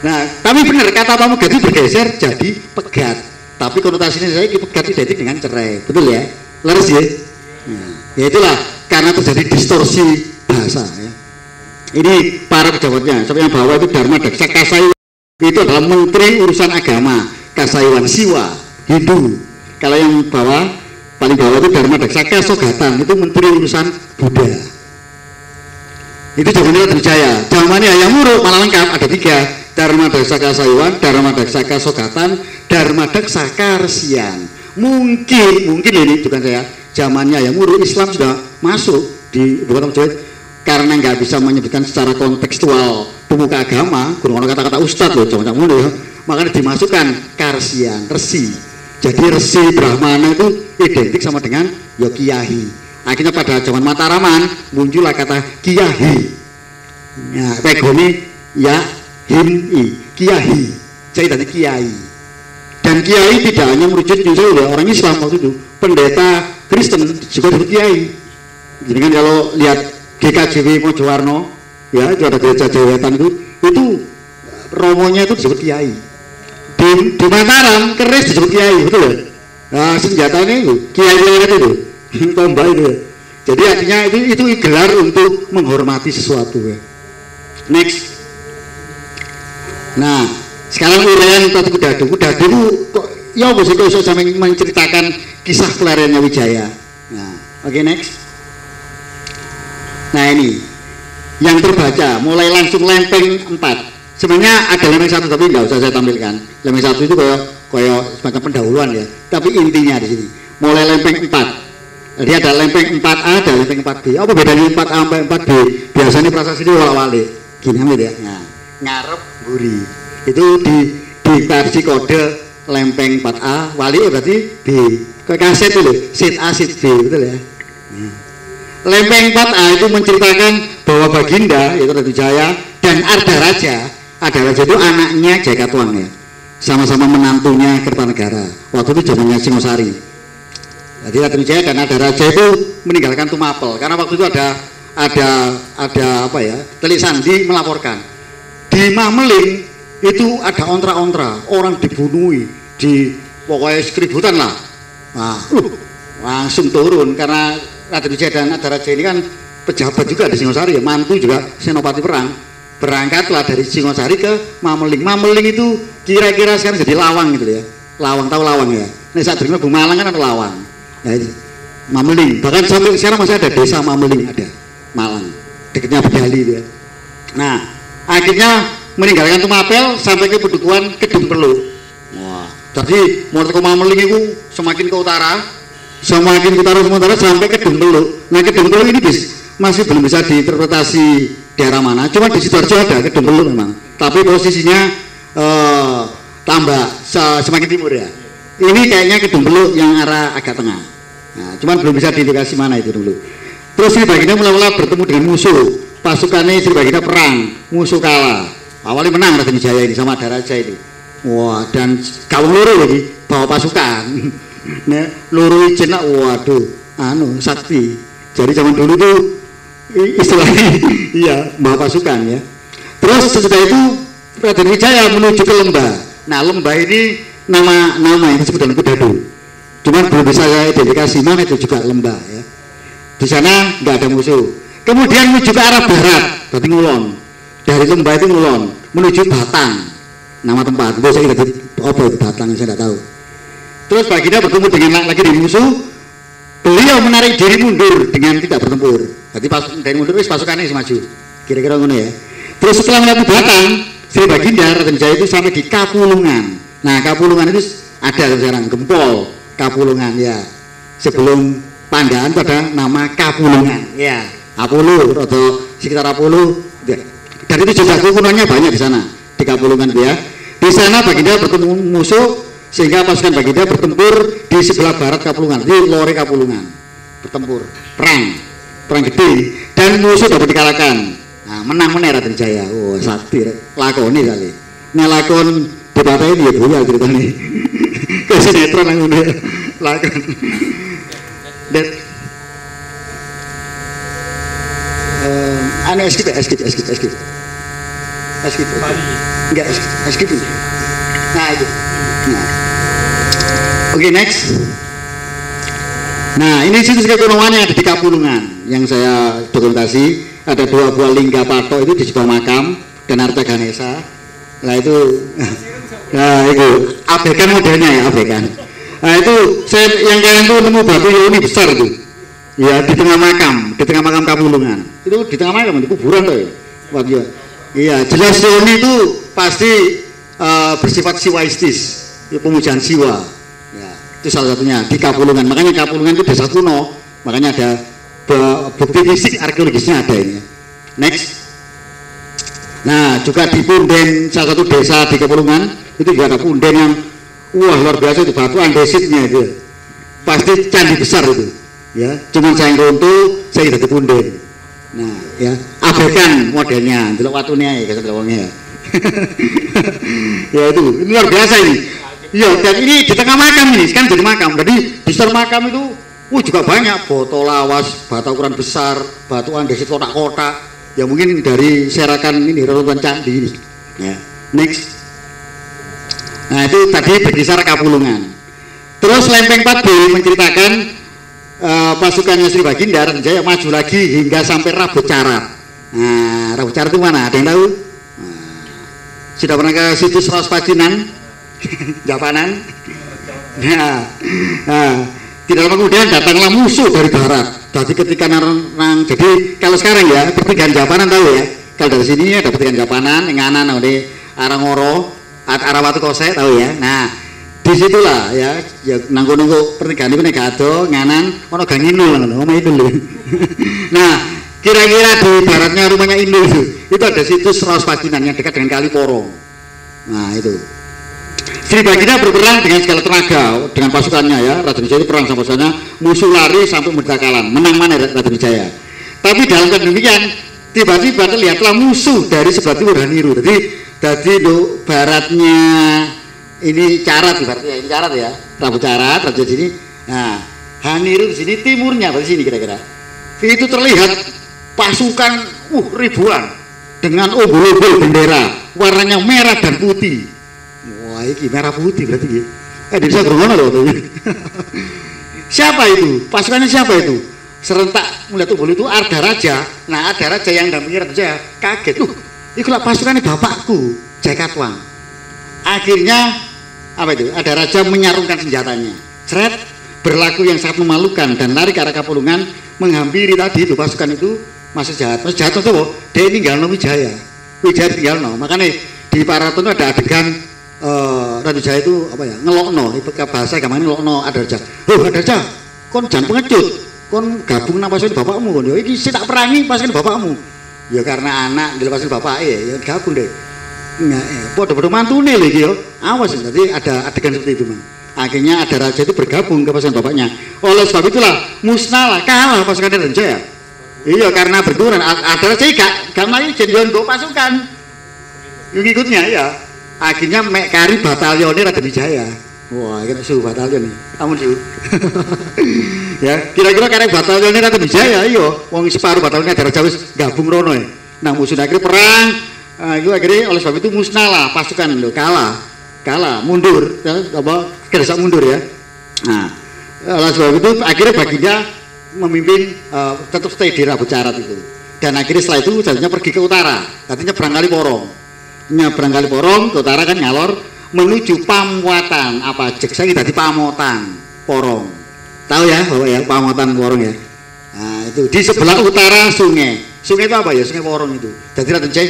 Nah, tapi benar kata pamegat itu bergeser jadi pegat. Tapi konotasinya saya pegat identik dengan cerai, betul ya? Leres ya? Nah, ya itulah karena terjadi distorsi bahasa ya. Ini para pejabatnya, sampai yang bawah itu Dharma Daksa Kasaiwan, itu adalah Menteri Urusan Agama, Kasaiwan Siwa, Hindu. Kalau yang bawah, paling bawah itu Dharma Daksa Kasogatan, itu Menteri Urusan Buddha. Itu zamannya Raden Wijaya. Zamannya Hayam Wuruk malah lengkap, ada 3, Dharma Daksa Kasaiwan, Dharma Daksa Kasogatan, Dharma Daksa Karsian. Mungkin ini bukan saya, zamannya Hayam Wuruk Islam sudah masuk di ibu kota Jawa. Karena nggak bisa menyebutkan secara kontekstual pemuka agama, kurang kata-kata ustadz loh, jangan ya, makanya dimasukkan Karsian, resi. Jadi resi Brahmana itu identik sama dengan ya kiai. Akhirnya pada zaman Mataraman muncullah kata kiai. Ya, pegoni ya himi, kiai. Jadi tadi kiai. Dan kiai tidak hanya merujuk misalnya orang Islam waktu itu, pendeta Kristen juga disebut kiai. Jadi kan kalau lihat GKJW Mojowarno ya, itu ada gereja Jawetan itu romonya itu disebut kiai. Di Mataram keris disebut kiai, betul ya? Nah senjatanya itu kiai itu tombak itu ya. Jadi artinya itu gelar untuk menghormati sesuatu ya. Next. Nah, sekarang uraian Prabu Kudadu. Kudadu itu kok ya apa sih kok sampai menceritakan kisah pelariannya Wijaya. Nah, oke, next. Nah, ini yang terbaca mulai langsung lempeng 4. Sebenarnya ada lempeng 1 tapi nggak usah saya tampilkan. Lempeng 1 itu kayak semacam pendahuluan ya. Tapi intinya di sini mulai lempeng 4. Jadi ada lempeng 4A, ada lempeng 4B. Apa bedanya 4A sampai 4B? Biasanya prasasti itu wala-wali. Gini aja ya. Nah, ngarep buri. Itu di versi kode lempeng 4A, wali berarti B. Kayak kaset itu, sit A, sit B, betul ya. Nah. Lempeng 4A itu menceritakan bahwa Baginda, yaitu Ratu Jaya, dan Ardaraja itu anaknya Jaikatuang ya. Sama-sama menantunya Kertanegara. Waktu itu zamannya Singosari. Jadi Ratu Jaya dan Ardaraja itu meninggalkan Tumapel karena waktu itu ada apa ya? Telik Sandi melaporkan di Mameling itu ada ontra-ontra, orang dibunuhi, pokoknya keributan lah. Nah, langsung turun karena Ratu Wijaya dan Ardaraja ini kan pejabat juga di Singosari ya, mantu juga senopati perang. Berangkatlah dari Singosari ke Mameling. Mameling itu kira-kira sekarang jadi Lawang gitu ya. Lawang, tahu Lawang ya? Nah, saat ini Bu Malang kan ada Lawang. Ya, Mameling. Bahkan sampai sekarang masih ada desa Mameling, ada Malang. Dekatnya Bejali ya. Nah, akhirnya meninggalkan Tumapel sampai ke Pedukuhan Kedung Perlu. Wah, jadi mulai ke Mameling itu semakin ke utara sampai ke Kedung Perlu. Nah, Kedung Perlu ini masih belum bisa diinterpretasi daerah mana. Cuma di Sidoarjo ada Kedung Perlu memang. Tapi posisinya tambah semakin timur ya. Ini kayaknya Kedung Perlu yang arah agak tengah. Nah, cuman belum bisa diindikasi mana itu dulu. Terus Sri Baginda mula-mula bertemu dengan musuh. Pasukannya Sri Baginda perang, musuh kalah. Awalnya menang Raden Wijaya ini sama Ardaraja itu. Wah, dan kalau loro lagi bawa pasukan. Nah, loro jenak, waduh, sakti. Jadi zaman dulu tuh istilahnya iya, bawa pasukan ya. Terus sesudah itu Raden Wijaya menuju ke lembah. Nah, lembah ini nama yang disebut dalam Kudadu. Cuman belum bisa saya identifikasi mana itu juga lembah ya. Di sana nggak ada musuh. Kemudian menuju ke arah barat, berarti ngulon. Dari lembah itu ngulon menuju Batang. Nama tempat. Gue saya ingat apa itu Batang, saya tidak tahu. Terus Baginda bertemu dengan lagi di musuh. Beliau menarik diri mundur dengan tidak bertempur. Jadi pas dari mundur pasukannya maju. Kira-kira ngono ya. Terus setelah melewati Batang, Sri Baginda Raden Wijaya itu sampai di Kapulungan. Nah, Kapulungan itu ada sekarang Gempol Kapulungan ya. Sebelum Pandaan pada nama Kapulungan ya. Apulu atau sekitar Apulu. Dan itu jejak kunonya banyak di sana di Kapulungan ya. Di sana Baginda bertemu musuh sehingga pasukan Baginda bertempur di sebelah barat Kapulungan, di lore Kapulungan. Bertempur, perang gede dan musuh dapat dikalahkan. Nah, menang Raden Wijaya. Oh, sakti lakoni kali. Nah, lakon debatnya ini ya buya ceritanya. Ke sinetron yang udah lakon. Dan skip. Enggak, skip. Nah, itu. Nah. Oke, next. Nah, ini situs kekunoan yang ada di Kapulungan yang saya dokumentasi. Ada 2 buah lingga patok itu di sebuah makam dan Arta Ganesha. Nah, itu abekan modelnya ya, abekan. Nah, itu yang kalian tuh nemu batu yoni besar itu. Ya, di tengah makam Kapulungan. Itu di tengah makam itu kuburan tuh ya. Waktu iya, jelas yoni itu pasti bersifat siwaistis, ya, pemujaan siwa. Ya, itu salah satunya di Kapulungan. Makanya Kapulungan itu desa kuno. Makanya ada bukti fisik arkeologisnya ada ini. Next. Nah, juga di Punden, salah satu desa di Kapulungan itu juga ada punden yang wah luar biasa itu, batu andesitnya itu. Pasti candi besar itu. Ya, cuman saya runtuh, saya tidak di punden. Nah, ya, abekan modelnya, delok watune ae kaya wongnya ya. Ya itu luar biasa ini. Iya, dan ini di tengah makam ini, kan jadi makam. Jadi di sekitar makam itu juga banyak botol lawas, batu ukuran besar, batu andesit kotak-kotak. Ya mungkin dari serakan ini, reruntuhan candi ini. Ya, next. Nah, itu tadi berkisar Kapulungan. Terus lempeng 4B menceritakan pasukannya Sri Baginda Raden Jaya maju lagi hingga sampai Rabut Carat. Nah, Rabut Carat itu mana? Ada yang tahu? Sudah pernah ke situs Raos Pacinan? Japanan? Tidak lama kemudian datanglah musuh dari barat. Jadi ketika jadi kalau sekarang ya pertigaan Japanan tahu ya. Kalau dari sini ada pertigaan Japanan, nganan oleh arah Ngoro, arah Watu Kose tahu ya. Nah, disitulah ya nanggo pertigaan itu nek ado nganan ono gang Inul ngono, omah Inul. Nah, kira-kira di baratnya rumahnya Inul itu ada situs Raos Pacinan yang dekat dengan Kali Porong. Nah, itu. Sri Baginda berperang dengan segala tenaga dengan pasukannya ya. Raden Wijaya perang sama pasukannya, musuh lari sampai Merdekalan, menang mana Raden Wijaya. Tapi dalam keadaan demikian tiba-tiba terlihatlah musuh dari sebelah timur Haniru. Jadi do baratnya ini Carat ibaratnya, ini Carat ya, Rabut Carat, Raja sini. Nah, Haniru di sini, timurnya di sini kira-kira. Itu terlihat pasukan ribuan dengan umbul-umbul bendera, warnanya merah dan putih. Wah, ini merah putih berarti ya. Bisa berngono loh. Siapa itu? Pasukannya siapa itu? Serentak melihat umbul itu Arda Raja. Nah, Arda Raja yang dampingi Raden Jaya kaget. Ikulah pasukannya bapakku, Jakatwang. Akhirnya apa itu? Arda Raja menyarungkan senjatanya. Ceret, berlaku yang sangat memalukan dan lari ke arah Kapulungan menghampiri tadi itu pasukan itu Mas Jahat. Mas Jahat itu dia ninggalno Wijaya. Wijaya tinggalno. Makanya di Paraton ada adegan Raden Jaya itu apa ya? Ngelokno, bahasa gampangnya ngelokno Arda Raja. Arda Raja, kon jangan pengecut. Kon gabung nang pasukan bapakmu kon. Ya iki sik tak perangi pasukan bapakmu. Ya karena anak dilepasin bapak ya gabung deh. Podo-podo mantune lho iki ya. Awas jadi ada adegan seperti itu, Mang. Akhirnya Arda Raja itu bergabung ke pasukan bapaknya. Oleh sebab itulah musnah kalah pasukan Raden Jaya. Iya karena berkurang. Arda Raja gak mlayu jenderal nggo pasukan. Yang ikutnya ya. Akhirnya mek kari batalionnya Raden Wijaya. Wah, ini suhu batalion nih. Amun suhu. Ya, kira-kira karek batalionnya Raden Wijaya, iya. Wong separuh batalionnya Arda Raja wis gabung rono ya. Nah, musuh akhirnya perang. Itu akhirnya oleh sebab itu musnah lah pasukan lho, kalah, mundur, ya, apa kerasa mundur ya. Nah, oleh sebab itu akhirnya Baginda memimpin tetap stay di Rabut Carat itu. Dan akhirnya setelah itu jadinya pergi ke utara, artinya nyebrang Kali Porong. Nyebrang Kali Porong ke utara kan nyalor menuju Pamuatan apa cek saya tadi Pamotan Porong. Tahu ya bahwa ya Pamotan Porong ya. Nah, itu di sebelah utara sungai. Sungai itu apa ya? Sungai Porong itu. Jadi Raden Jaya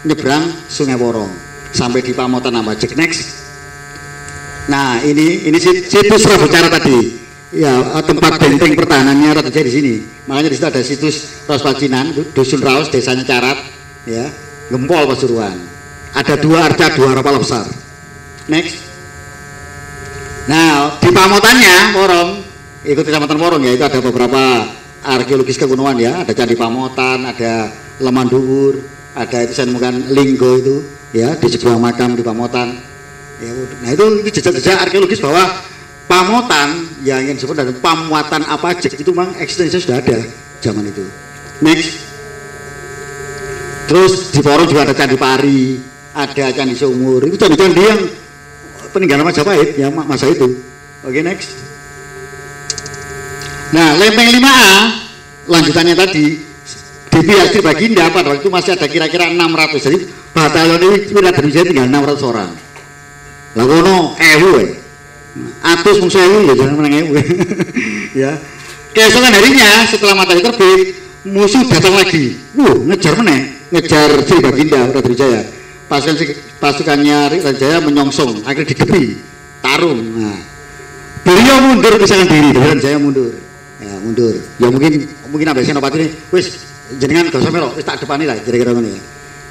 nyebrang Sungai Porong sampai di Pamotan apa cek next. Nah, ini situs Rabut Carat tadi. Ya, tempat benteng pertahanannya Raden Jaya di sini. Makanya di situ ada situs Raos Pacinan, dusun Raos, desanya Carat, ya. Gempol Pasuruan. Ada 2 arca, 2 rapala besar. Next. Nah, di Pamotannya Porong, ikut kecamatan Porong ya, itu ada beberapa arkeologis kekunuan ya, ada Candi Pamotan, ada Leman Dhuwur, ada itu saya nemukan Linggo itu ya di sebuah makam di Pamotan. Ya, nah itu jejak-jejak arkeologis bahwa Pamotan yang disebut dari Pamuatan apa aja itu memang eksistensinya sudah ada zaman itu. Next. Terus di Porong juga ada Candi Pari, ada Candi Sumur. Itu candi-candi yang peninggalan Majapahit ya masa itu. Oke, next. Nah, Lempeng 5A lanjutannya tadi di pihak Sri Baginda pada waktu itu masih ada kira-kira 600. Jadi batalion ini Raden Wijaya tinggal 600 orang. Lah kono 1000 atus mung 1000 ya jangan menang 1000. Ya. Keesokan harinya setelah matahari terbit, musuh datang lagi. Ngejar meneh. Ngejar Sri Baginda Raden Wijaya. Pasukannya Raden Jaya menyongsong, akhirnya digepi tarung. Nah, beliau mundur kesangan diri, Raden Jaya mundur. Ya, mundur. Ya mungkin ambek Senopati ini, wis jenengan gak usah melok, wis tak depani lah kira-kira ngono ya.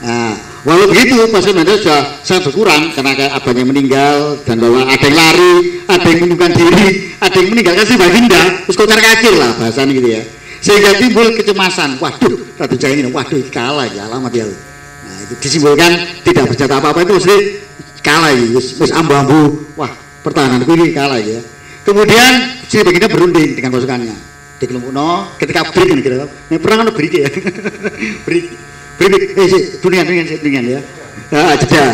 Nah, walau begitu pasukan Raden sudah sangat berkurang karena abangnya meninggal dan bahwa ada yang lari, ada yang mengundurkan diri, ada yang meninggalkan Sri Baginda, terus kocar kacir lah bahasanya gitu ya. Sehingga timbul kecemasan. Waduh, Raden Jaya ini, waduh kalah ya, alamat ya. Nah, itu disimbolkan tidak berjata apa-apa itu mesti kalah ya, wis ambu-ambu. Wah, pertahananku ini kalah ya. Kemudian Sri Baginda berunding dengan pasukannya. Di Kelompokno ketika break ini kira. Nek perang ono break ya. break dengan ya. Nah, jeda.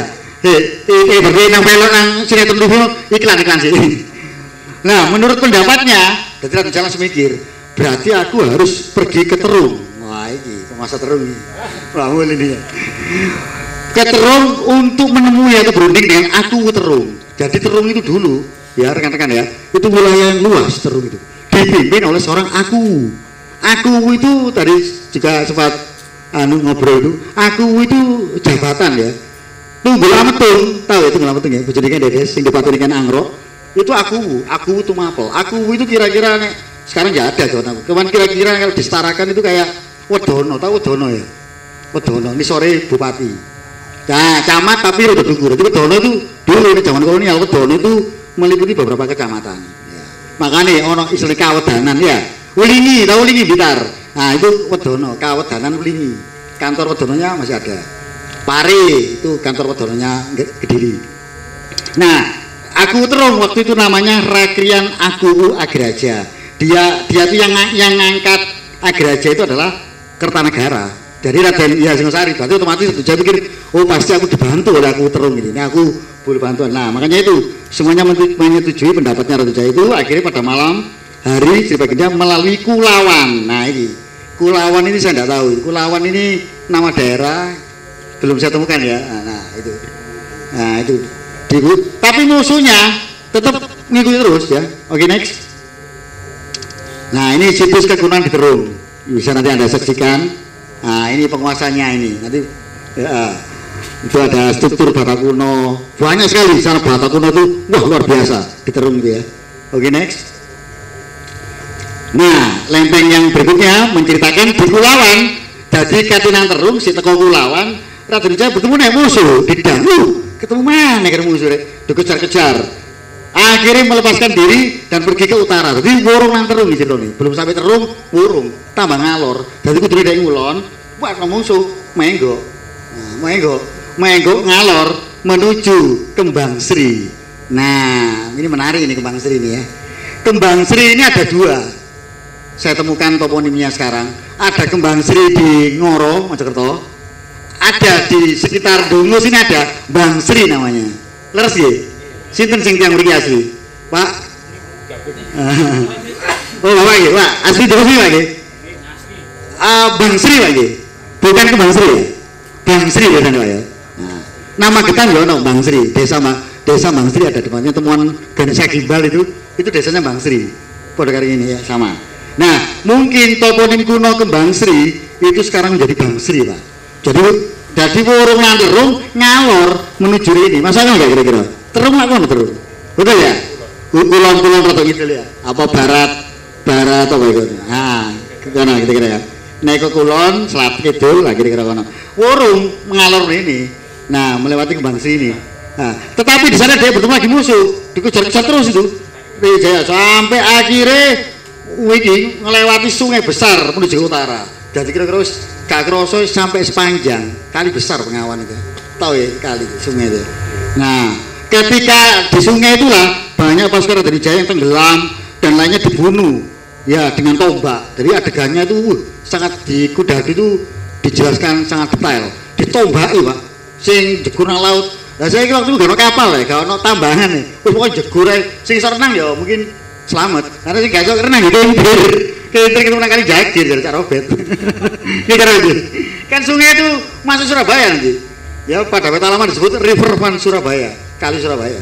Berarti nang pelok nang sinetron dulu iklan sih. Nah, menurut pendapatnya jadi Ratu Jaya langsung mikir, berarti aku harus pergi ke Terung. Wah ini penguasa Terung ini, wah ini ya. Ke Terung untuk menemui atau berunding dengan Aku Terung. Jadi Terung itu dulu, ya rekan-rekan ya, itu wilayah yang luas Terung itu, dipimpin oleh seorang Aku. Aku itu tadi juga sempat ngobrol itu, Aku itu jabatan ya. Tunggul Ametung, tahu ya Tunggul Ametung ya, bojone Dedes sing dipaturikan Angro. Itu aku itu mapel. Aku itu kira-kira nek sekarang nggak ada Jawa Tengah. Cuman kira-kira kalau disetarakan itu kayak Wedono, tahu Wedono ya? Wedono, ini sore bupati. Nah, camat tapi rada dhuwur. Jadi Wedono itu dulu di zaman kolonial Wedono itu meliputi beberapa kecamatan. Ya. Makanya ono istilah kawedanan ya. Ulingi, tahu Ulingi Blitar. Nah, itu Wedono, kawedanan Ulingi. Kantor Wedononya masih ada. Pare itu kantor Wedononya Kediri. Nah, Aku Terung waktu itu namanya Rakrian Aku Agraja. Dia itu yang ngangkat Agraja itu adalah Kertanegara. Jadi Raden Hyang Singosari. Berarti otomatis saya pikir, oh pasti aku dibantu oleh Aku Terung ini. Ini aku boleh bantuan. Nah makanya itu semuanya menyetujui pendapatnya Ratu Jaya itu. Akhirnya pada malam hari Sri Baginda melalui Kulawan. Nah ini Kulawan ini saya tidak tahu. Kulawan ini nama daerah belum saya temukan ya. Nah itu. Tapi musuhnya tetap ngikuti terus ya. Oke, next. Nah ini situs kegunaan di Terung, bisa nanti Anda saksikan. Nah ini penguasanya ini nanti ya, itu ada struktur bata kuno banyak sekali. Sana bata kuno itu wah luar biasa di Terung itu ya. Oke, next. Nah lempeng yang berikutnya menceritakan di Kulawan. Jadi Katinan Terung si teko Kulawan Raden Jaya bertemu dengan musuh di Dalu. Ketemu mana kan musuh dikejar-kejar, akhirnya melepaskan diri dan pergi ke utara. Jadi wurung nang Terung gitu nih, belum sampai Terung wurung tambah ngalor. Jadi kudu dari ngulon buat musuh menggo, menggo ngalor menuju Kembang Sri. Nah ini menarik ini Kembang Sri ini ya. Kembang Sri ini ada dua, saya temukan toponimnya sekarang. Ada Kembang Sri di Ngoro Mojokerto, ada di sekitar Dungus ini ada Bang Sri namanya. Leres ya? Sinten sing tiyang mriki asli? Pak. Oh, Bapak nggih, Pak. Asli Dungus iki, Pak nggih. Bang Sri Pak nggih. Bukan ke Bang Sri ya? Bang Sri biasanya Pak ya. Nah, nama Getan ya ono Bang Sri. Desa Bang Sri ada depannya temuan Ganesha Gimbal itu desanya Bang Sri. Pada kali ini ya sama. Nah, mungkin toponim kuno Kembang Sri itu sekarang menjadi Bang Sri, Pak. Jadi wurung nang Terung ngalor menuju ini. Masalahnya enggak kira-kira? Terung apa Terung? Betul ya? Kulon-kulon rada ngidul ya. Apa barat apa itu? Nah, kono kira-kira ya. Naik ke kulon, selat kidul lah kira-kira kono. Wurung mengalor ini. Nah, melewati Kembang Sri ini. Nah, tetapi di sana dia bertemu lagi musuh, dikejar-kejar terus itu. Jaya sampai akhirnya wiki melewati sungai besar menuju ke utara. Jadi kira-kira gak kerasa sampai sepanjang kali besar Pengawan itu. Tahu ya kali sungai itu. Nah, ketika di sungai itulah banyak pasukan Raden Jaya yang tenggelam dan lainnya dibunuh ya dengan tombak. Jadi adegannya itu sangat di Kudadu itu dijelaskan sangat detail. Ditombaki, Pak. Sing jegur nang laut. Lah saya waktu itu gak ono kapal ya, gak ono tambangan nih. Wis pokoke jegur ae. Sing iso renang ya mungkin selamat. Karena sing gak iso renang gitu. Kita ketemu nang kali Jagir dari Cak Robert. Kan sungai itu masuk Surabaya nanti. Ya pada peta lama disebut River Van Surabaya, kali Surabaya.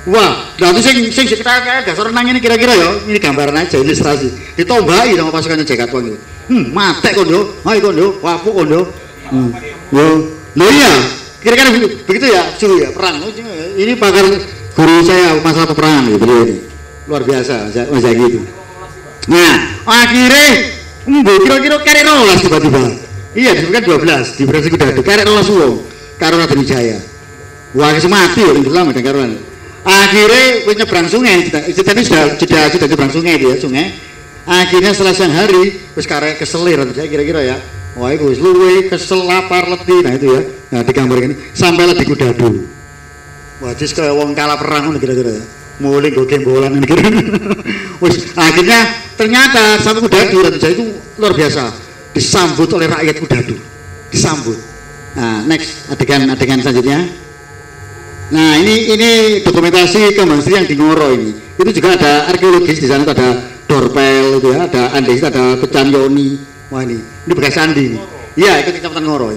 Wah, nanti sing kita kayak dasar renang ini kira-kira ya, ini gambaran aja ilustrasi. Ditombaki sama pasukannya Jagat Wong itu. Mate kondo, ayo kondo, wapuk kondo. Lo iya, kira-kira begitu ya, suhu ya, perang. Ini pakar guru saya masalah peperangan gitu beliau ini. Luar biasa, Mas gitu. Nah, akhirnya kira-kira karek 12 tiba-tiba. Iya, disebutkan 12 di Brasi Kudadu. Karek 12 wong karo Raden Wijaya. Wah, wis mati ya tenggelam dan karuan. Akhirnya wis nyebrang sungai. Ceritanya sudah nyebrang sungai dia, sungai. Akhirnya setelah siang hari wis karek keselir Raden Wijaya kira-kira ya. Wah, iku wis luwe, kesel, lapar, letih. Nah, itu ya. Nah, digambarkan sampailah di Kudadu. Wah, jis kaya wong kalah perang ngono kira-kira ya. Mulai gue gembolan ini gitu. Wis akhirnya ternyata sampai Kudadu Raden Wijaya itu luar biasa disambut oleh rakyat Kudadu, disambut. Nah, next adegan selanjutnya. Nah ini dokumentasi Kembang Sri yang di Ngoro ini. Itu juga ada arkeologis di sana, itu ada dorpel itu ya, ada andesit, ada pecahan yoni. Wah ini bekas candi. Iya itu Kecamatan Ngoro.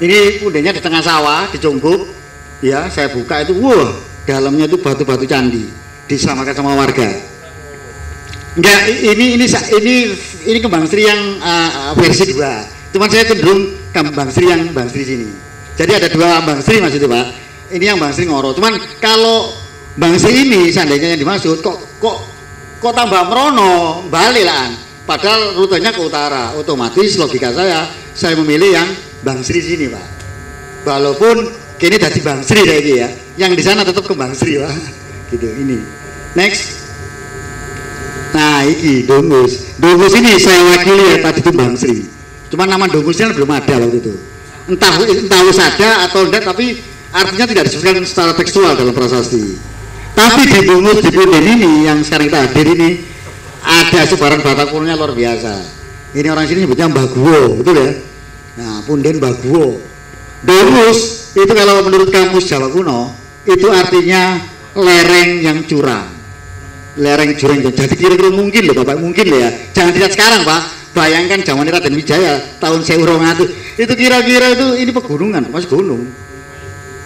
Ini pundenya di tengah sawah, di Cungkup. Ya saya buka itu, wah dalamnya itu batu-batu candi disamakan sama warga. Enggak, ini Kembang Sri yang versi 2. Cuman saya cenderung Kembang Sri yang Bang Sri sini. Jadi ada 2 Bang Sri maksudnya Pak. Ini yang Bang Sri Ngoro. Cuman kalau Bang Sri ini seandainya yang dimaksud kok tambah merono, balik lah. Padahal rutenya ke utara. Otomatis logika saya memilih yang Bang Sri sini Pak. Walaupun kini dari Bang Sri lagi ya. Yang di sana tetap ke Bang Sri Pak. Gitu ini. Next. Nah ini Dongus ini saya wakili ya tadi itu Bang Sri. Cuma nama Dongusnya belum ada waktu itu. Entah wis ada atau enggak, tapi artinya tidak disebutkan secara tekstual dalam prasasti. Tapi di Dongus di Punden ini yang sekarang kita hadir ini ada sebaran Batak kunonya luar biasa. Ini orang sini nyebutnya Mbah Guwo, betul ya? Nah Punden Mbah Guwo. Dongus itu kalau menurut kamus Jawa kuno itu artinya lereng yang curam. Lereng jurang. Jadi kira-kira mungkin loh Bapak, mungkin loh ya. Jangan dilihat sekarang Pak. Bayangkan zaman Raden Wijaya tahun 1200 itu kira-kira itu ini pegunungan, masih gunung.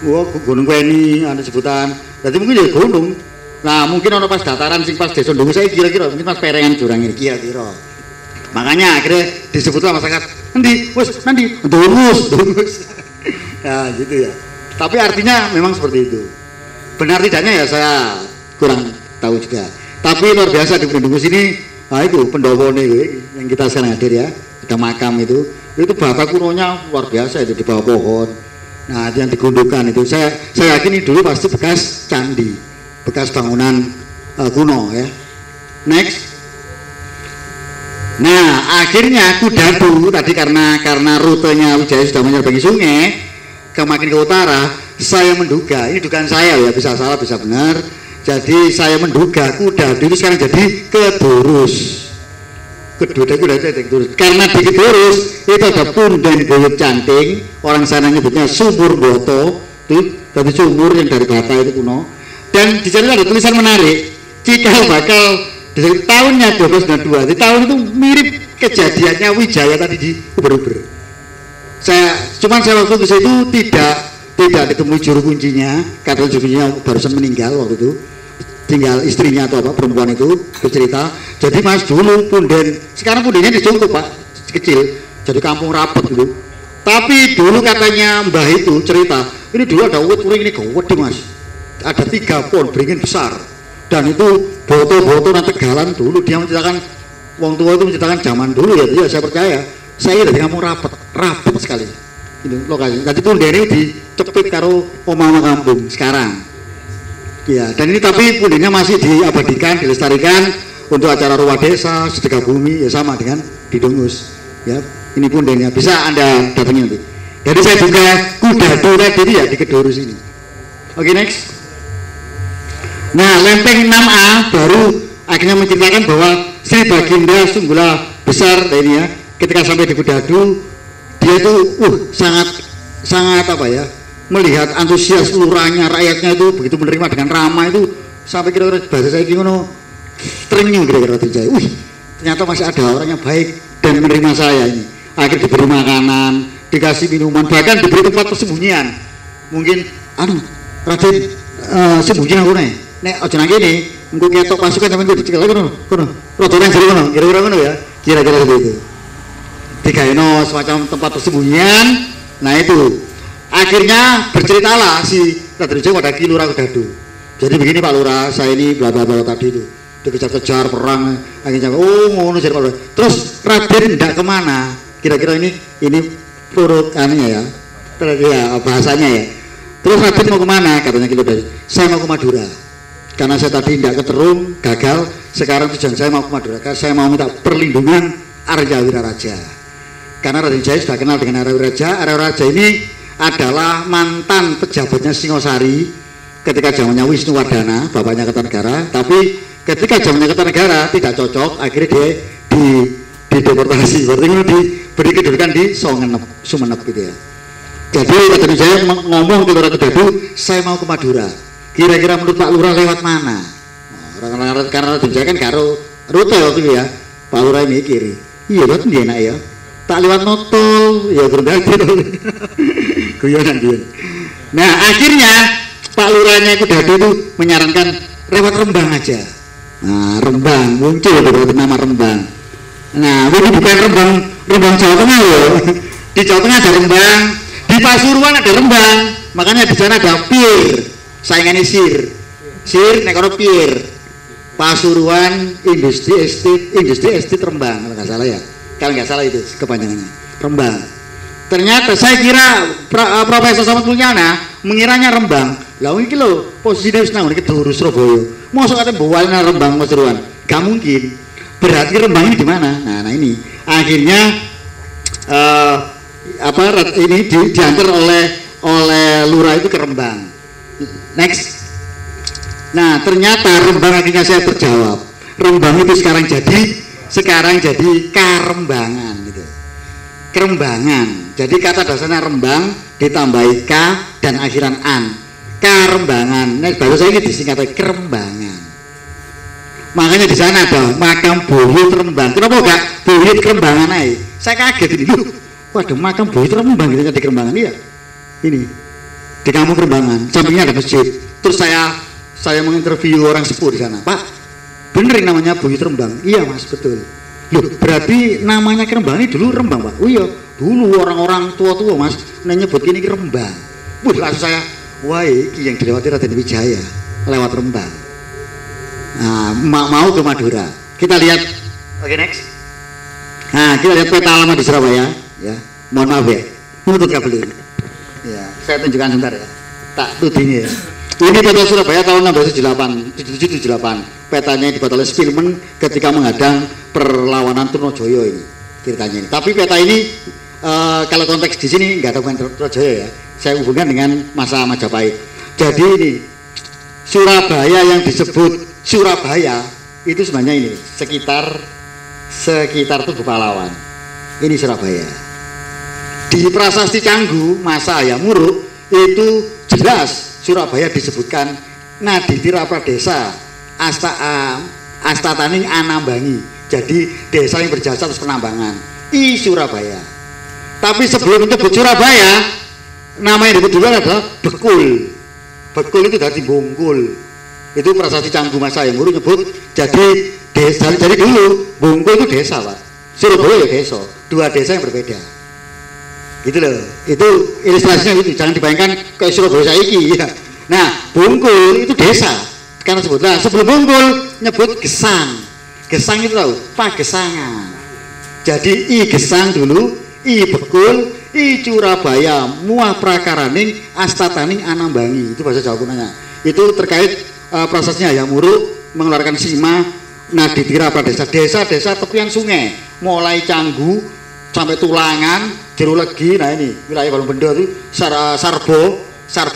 Wah, gunung ini ada sebutan. Jadi mungkin ya gunung. Nah, mungkin ono pas dataran sing pas desa Ndungu saya kira-kira mungkin pas perengan jurang ini kira-kira. Makanya akhirnya disebutlah masyarakat nanti Dongus. Ya, gitu ya. Tapi artinya memang seperti itu. Benar tidaknya ya saya kurang tahu juga. Tapi luar biasa di Dongus ini. Nah itu pendopo nih yang kita sekarang hadir ya, ada makam itu Batak kunonya luar biasa itu di bawah pohon. Nah itu yang digundukan itu saya yakin ini dulu pasti bekas candi, bekas bangunan kuno ya. Next. Nah akhirnya Kudadu tadi karena rutenya Wijaya sudah menyerbangi sungai makin ke utara, saya menduga ini dugaan saya ya, bisa salah bisa benar. Jadi saya menduga Kudadu itu sekarang jadi Kedurus. Karena di Kedurus itu ada Punden Buyut Canting, orang sana nyebutnya Sumur Boto, itu dari sumur yang dari Batak itu kuno. Dan di sana ada tulisan menarik, cikal bakal dari tahunnya 1292. Di tahun itu mirip kejadiannya Wijaya tadi di Uber-Uber. Saya waktu itu tidak ditemui juru kuncinya, karena juru kuncinya barusan meninggal waktu itu, tinggal istrinya atau apa perempuan itu bercerita. Jadi Mas dulu Punden, sekarang Pundennya dicungkup Pak, kecil, jadi kampung rapat gitu. Tapi dulu katanya Mbah itu cerita, ini dulu ada uwet kuring ini gede Mas, ada 3 pohon beringin besar, dan itu boto-boto dan Tegalan dulu dia menceritakan, wong tua itu menceritakan zaman dulu ya, ya saya percaya. Saya dari kampung rapat sekali. Itu lokasi. Jadi Punden ini dicepit karo omah kampung sekarang. Ya, dan ini tapi Pundennya masih diabadikan, dilestarikan untuk acara ruah desa, sedekah bumi ya sama dengan di Dongus. Ya, ini Pundennya bisa Anda datangi nanti. Jadi saya juga Kudadu tadi ya di Kedurus ini. Oke, next. Nah, lempeng 6A baru akhirnya menceritakan bahwa Sri Baginda Sunggula besar ini ya, ketika sampai di Kudadu dia itu sangat apa ya, melihat antusias lurahnya, rakyatnya itu begitu menerima dengan ramah itu sampai kira-kira bahasa saya gimana terenyuh kira-kira Wijaya. Ternyata masih ada orang yang baik dan menerima saya ini. Akhirnya diberi makanan, dikasih minuman, bahkan diberi tempat persembunyian. Mungkin Raden sembunyian aku nek aja nang kene engko ketok pasukan sampeyan kudu dicekel kono rodolan jero kono kira-kira ngono ya, kira-kira seperti itu. Digaeno semacam tempat persembunyian. Nah itu akhirnya berceritalah si Raden Wijaya pada Ki Lurah Kudadu. Jadi begini Pak Lurah, saya ini bla bla bla tadi itu dikejar-kejar perang akhirnya ngono jadi Pak Lurah. Terus Raden ndak kemana? Kira-kira ini purut ya bahasanya ya. Terus Raden mau kemana? Katanya Ki Lurah, saya mau ke Madura. Karena saya tadi tidak keterung, gagal. Sekarang tujuan saya mau ke Madura. Saya mau minta perlindungan Arya Wiraraja. Karena Raden Wijaya sudah kenal dengan Arya Wiraraja. Arya Wiraraja ini adalah mantan pejabatnya Singosari ketika zamannya Wisnuwardana, bapaknya Kertanegara. Tapi ketika zamannya Kertanegara tidak cocok, akhirnya dia dideportasi. Berarti diberi kedudukan di Sumenep gitu ya. Jadi Raden Wijaya ngomong ke Lurah Kedadu, saya mau ke Madura. Kira-kira menurut Pak Lurah lewat mana? Karena Raden Wijaya kan karo rute waktu itu ya. Pak Lurah mikir, iya lewat ndi enak ya. Tak lewat notol, ya berarti guyonan dia. Nah akhirnya Pak Lurahnya Kedadu itu menyarankan lewat Rembang aja. Nah Rembang muncul dari nama Rembang. Nah ini bukan Rembang Jawa Tengah loh. Di Jawa Tengah ada Rembang, di Pasuruan ada Rembang, makanya di sana ada Pir, saingannya Sir nekoro Pir. Pasuruan Industri Estate Rembang kalau nggak salah ya. Kalau nggak salah itu kepanjangannya Rembang. Ternyata saya kira Profesor Samad Mulyana mengiranya Rembang. Lah iki lho posisine wis nang ngene Keduru Surabaya. Mosok kate bawalna Rembang Pasuruan. Gak mungkin. Berarti Rembang ini di mana? Nah ini akhirnya ini diantar oleh lurah itu ke Rembang. Next. Nah ternyata Rembang akhirnya saya terjawab. Rembang itu sekarang jadi Karembangan gitu. Kerembangan. Jadi kata dasarnya Rembang ditambahi K dan akhiran an. Karembangan. Nah baru saya ini disingkat Kerembangan. Makanya di sana ada makam Buyut Rembang. Kenapa enggak Buyut Kerembangan aja? Saya kaget ini. Waduh makam Buyut Rembang gitu di Kerembangan iya. Ini di kampung Kerembangan. Sampingnya ada masjid. Terus saya menginterview orang sepuh di sana. Pak, bener namanya Buyut Rembang? Iya mas, betul. Loh, berarti namanya Kerembangan ini dulu Rembang pak? Oh iya, dulu orang-orang tua-tua mas nyebut ini Rembang. Langsung saya, wah ini yang dilewati Raden Wijaya lewat Rembang. Nah, mau ke Madura. Kita lihat, oke next. Nah, kita lihat peta alamat di Surabaya. Ya, mohon maaf ya, menuntut kabel ini. Ya, saya tunjukkan sebentar ya. Tak tuding ya. Ini peta Surabaya tahun 1778. Petanya dibuat oleh Spilman ketika menghadang perlawanan Trunojoyo ini ceritanya ini. Tapi peta ini kalau konteks di sini nggak ada hubungan Trunojoyo ya. Saya hubungkan dengan masa Majapahit. Jadi ini Surabaya yang disebut Surabaya itu sebenarnya ini sekitar Tugu Pahlawan. Ini Surabaya. Di Prasasti Canggu masa Hayam Wuruk itu jelas Surabaya disebutkan Naditira Pradesa Astataning Anambangi. Jadi desa yang berjasa atas penambangan. Surabaya. Tapi sebelum menyebut Surabaya, nama yang disebut dulu adalah Bekul. Bekul itu dari Bungkul. Itu Prasasti Canggu masa yang Wuruk nyebut jadi desa. Jadi dulu Bungkul itu desa pak. Surabaya ya desa. Dua desa yang berbeda. Gitu loh. Itu ilustrasinya itu. Jangan dibayangkan kayak Surabaya saiki ya. Nah Bungkul itu desa. Karena sebutlah sebelum Bungkul nyebut Gesang. Gesang itu tahu Pagesangan. Jadi I Gesang dulu, I Bekul, I Surabaya, Muah Prakaraning, Astataning Anambangi. Itu bahasa Jawa kunanya. Itu terkait prasasnya Hayam Wuruk mengeluarkan Sima Naditira Pradesa. Desa-desa tepian sungai, mulai Canggu sampai Tulangan, Jero Legi. Nah ini wilayah Balongbendo itu Sarbo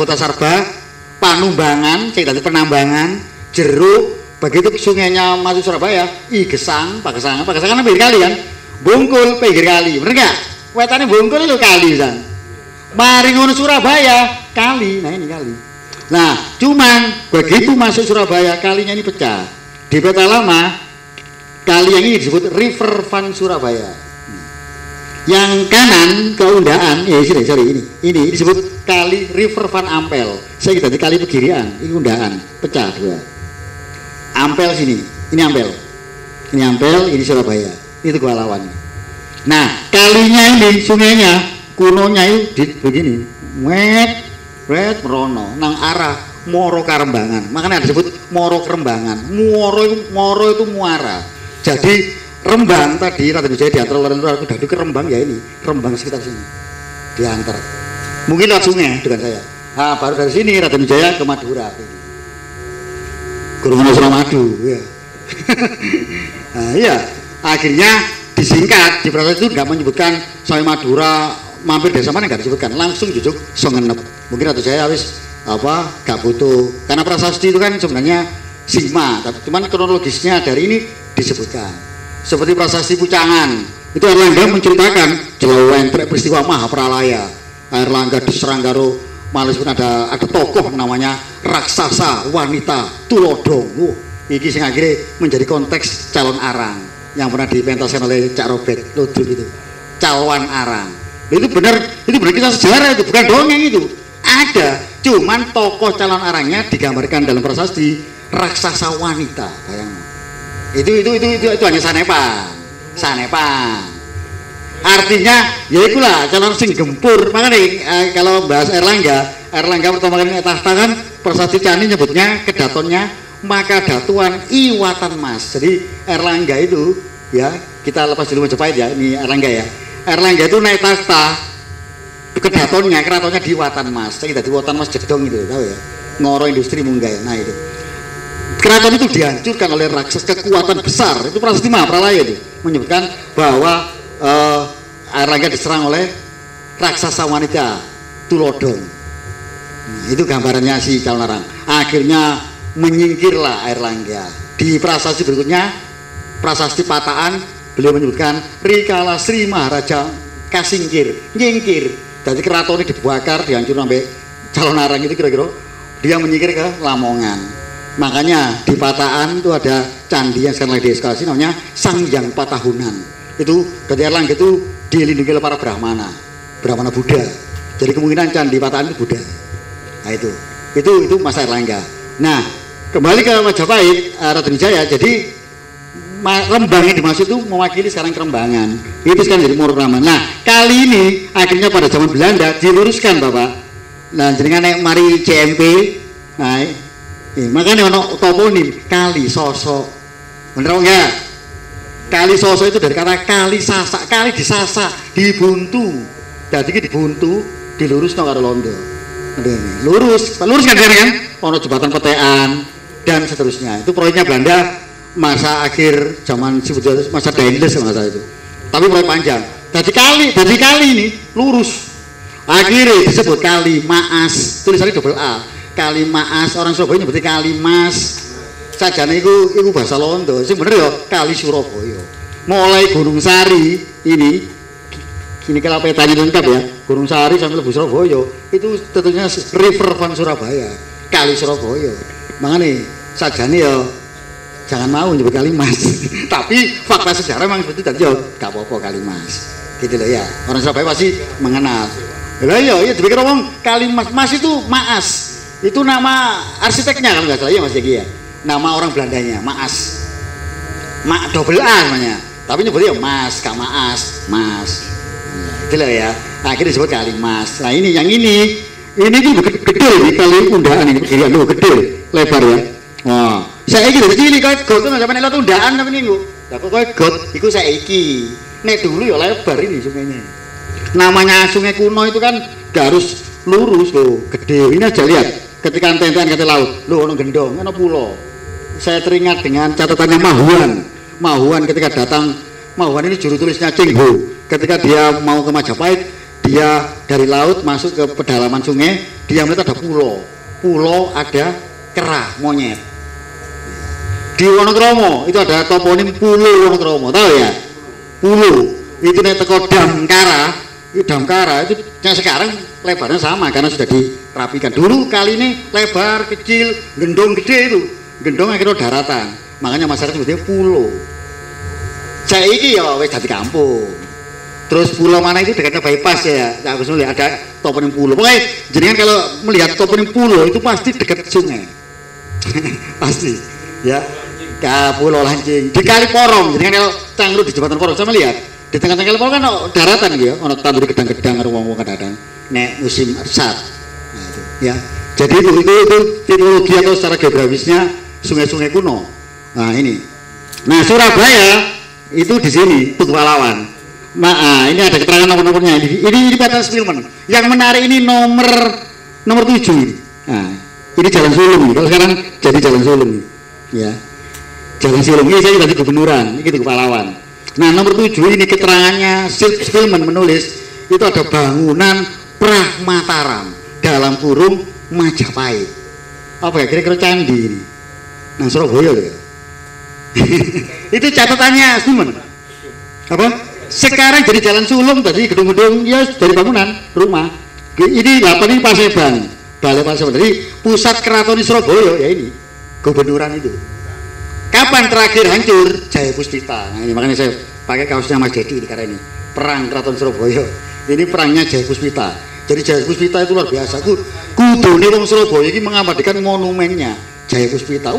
Tasarba, Panumbangan, dari Penambangan, Jeruk. Begitu sungainya masuk Surabaya, I Gesang, Pagesangan kan pinggir kali kan, Bungkul pinggir kali, bener nggak? Wetannya Bungkul itu kali kan, mari ngono Surabaya kali, nah ini kali. Nah, cuman begitu masuk Surabaya kalinya ini pecah. Di peta lama kali yang ini disebut River Van Surabaya. Yang kanan keundaan, ini disebut kali River Van Ampel. Saya kita di kali Pegirian, ini undaan, pecah dua. Ampel sini, ini Ampel, ini Surabaya, itu Pahlawan. Nah kalinya ini sungainya kunonya itu begini, merono, nang arah Moro Karembangan, makanya disebut Moro Kerembangan. Moro itu muara. Jadi Rembang tadi Raden Wijaya diantar oleh Lurah Kedadu ke Rembang ya ini, Rembang sekitar sini diantar. Mungkin lewat sungai dengan saya. Nah baru dari sini Raden Wijaya ke Madura. Gurungan Suramadu ya. Nah, iya, akhirnya disingkat di prasasti itu nggak menyebutkan sampai Madura mampir desa mana nggak disebutkan, langsung jujuk Songenep. Mungkin atau saya habis nggak butuh karena prasasti itu kan sebenarnya Sima, tapi cuman kronologisnya dari ini disebutkan. Seperti prasasti Pucangan itu Erlangga menceritakan Jawa Entrek peristiwa Mahapralaya. Airlangga diserang karo malah pun ada tokoh namanya raksasa wanita Tulodong. Iki sing akhirnya menjadi konteks calon arang yang pernah dipentaskan oleh Cak Robert Ludruk itu. Calon arang. Itu benar kisah sejarah itu, bukan dongeng itu. Ada, cuman tokoh calon arangnya digambarkan dalam prasasti raksasa wanita. Bayangkan. Itu hanya sanepan. Artinya ya itulah calon sing gempur. Makanya kalau bahas Airlangga pertama kali tahta kan prasasti Cani nyebutnya kedatonnya maka datuan Iwatan Mas. Jadi Airlangga itu ya, kita lepas dulu Majapahit ya, ini Airlangga ya. Airlangga itu naik tahta keratonnya di Iwatan Mas. Saya di Iwatan Mas Jedong itu, tahu ya. Ngoro industri munggah. Nah itu. Keraton itu dihancurkan oleh raksasa kekuatan besar. Itu prasasti Mahapralaya itu menyebutkan bahwa Airlangga diserang oleh raksasa wanita Tulodong. Nah, itu gambarannya si calon arang. Akhirnya menyingkirlah Airlangga. Di prasasti berikutnya, prasasti Pataan, beliau menyebutkan Rikala Sri Maharaja kasingkir, nyingkir. Jadi keratonnya dibakar, dihancur sampai calon arang itu kira-kira dia menyingkir ke Lamongan. Makanya di Pataan itu ada candi yang sekarang lagi dieskalasi namanya Sangyang Patahunan. Itu dari Airlangga itu dilindungi oleh para Brahmana Buddha. Jadi kemungkinan candi Pataan itu Buddha. Nah itu masa Airlangga. Nah kembali ke Majapahit, Raden Wijaya. Jadi Rembang yang dimaksud itu mewakili sekarang Kerembangan. Itu sekarang jadi Murukraman. Nah kali ini akhirnya pada zaman Belanda diluruskan Bapak. Nah jenengan mari CMP. Nah makanya ono toponim Kali Soso. Bener enggak? Kali Soso itu dari kata kali sasak, kali disasak, dibuntu. Jadi dibuntu, dilurus karo Londo. Lurus kan kan? Ono jembatan petean dan seterusnya. Itu proyeknya Belanda masa akhir zaman masa Daendels masa itu. Tapi proyek panjang. Jadi kali ini lurus. Akhirnya disebut Kali Maas. Tulisannya double A. Kali Maas, orang Surabaya nyebutnya Kali Mas. Sajane iku bahasa Londo. Sing bener ya Kali Surabaya. Mulai Gunung Sari ini kalau petanya lengkap ya, Gunung Sari sampai lebu Surabaya itu tentunya river van Surabaya, Kali Surabaya. Makanya sajane ya jangan mau nyebut Kali Mas. Tapi fakta sejarah memang seperti itu, gak apa-apa Kali Mas. Gitu loh ya. Orang Surabaya pasti mengenal. Lah iya dipikir ngomong Kali Mas itu Maas. Itu nama arsiteknya kalau nggak salah ya Mas Jeki ya. Nama orang Belandanya Maas. Double A namanya. Tapi nyebutnya Mas, gak Maas, Mas. Itu loh ya. Akhirnya disebut Kali Mas. Nah ini yang ini tuh gede nih kali undaan ini begini loh gede lebar ya. Wah, saya iki dari cilik kok got tuh sampai lewat undaan tapi nih lah kok got, iku saya iki. Nek dulu ya lebar ini sungainya. Namanya sungai kuno itu kan gak harus lurus loh, gede. Ini aja lihat. Ketika enten-enten kata laut, loh ono gendong, ono pulau. Saya teringat dengan catatannya Mahuan ketika datang. Mahuan ini juru tulisnya Cheng Ho. Ketika dia mau ke Majapahit, dia dari laut masuk ke pedalaman sungai, dia melihat ada pulau ada kera monyet. Di Wonokromo itu ada toponim Pulau Wonokromo, tahu ya? Pulau itu nek teko Damkara itu yang sekarang lebarnya sama karena sudah dirapikan. Dulu kali ini lebar kecil, gendong gede itu, gendong akhirnya daratan. Makanya masyarakat sebutnya pulau. Saya ini ya wes dari kampung. Terus pulau mana itu dekatnya bypass ya. Nah, aku lihat ada toponim pulau. Pokoknya jenengan kalau melihat toponim pulau itu pasti dekat sungai. Pasti ya. Pulau Lancing di Kali Porong. Jenengan kalau cangkruk di jembatan Porong sama lihat di tengah-tengah Kali Porong kan daratan gitu ya. Ono tandur gedang-gedang karo wong-wong kadang. Nek musim ersat. Nah, itu ya. Jadi itu teknologi atau secara geografisnya sungai-sungai kuno. Nah ini. Nah Surabaya itu di sini Tugu Pahlawan. Nah ini ada keterangan nomor-nomornya. Ini peta Spillman. Yang menarik ini nomor 7 ini. Nah ini Jalan Sulung. Kalau sekarang jadi Jalan Sulung. Ya. Jalan Sulung ini saya tadi gubernuran. Ini Tugu Pahlawan. Nah nomor 7 ini keterangannya Spillman menulis itu ada bangunan Prahmataram dalam kurung Majapahit. Apa ya kira-kira candi ini? Nah Surabaya ya. Itu catatannya Spillman. Apa? Sekarang jadi Jalan Sulung tadi gedung-gedung ya dari bangunan rumah. Ini 8 ini Paseban, Balai Paseban. Jadi pusat keraton Surabaya ya ini gubernuran itu. Kapan terakhir hancur? Jaya Puspita. Nah ini makanya saya pakai kaosnya Mas Dedi ini karena ini perang keraton Surabaya. Ini perangnya Jaya Puspita. Jadi Jaya Puspita itu luar biasa. Kudune wong Surabaya ini mengabadikan monumennya Jaya Puspita.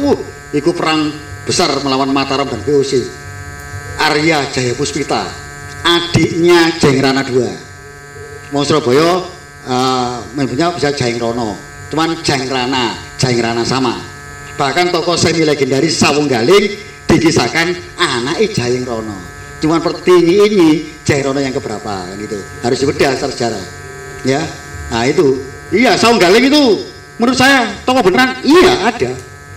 Itu perang besar melawan Mataram dan VOC. Arya Jaya Puspita, adiknya Jeng Rana II. Wong Surabaya menyebutnya bisa Jeng Rono, cuman Jeng Rana sama. Bahkan tokoh semi legendaris Sawunggaling dikisahkan anaknya Jeng Rono. Cuman seperti ini Jeng Rono yang keberapa kan gitu. Harus dibedah secara sejarah. Ya. Nah itu. Iya, Sawunggaling itu menurut saya tokoh beneran iya ada.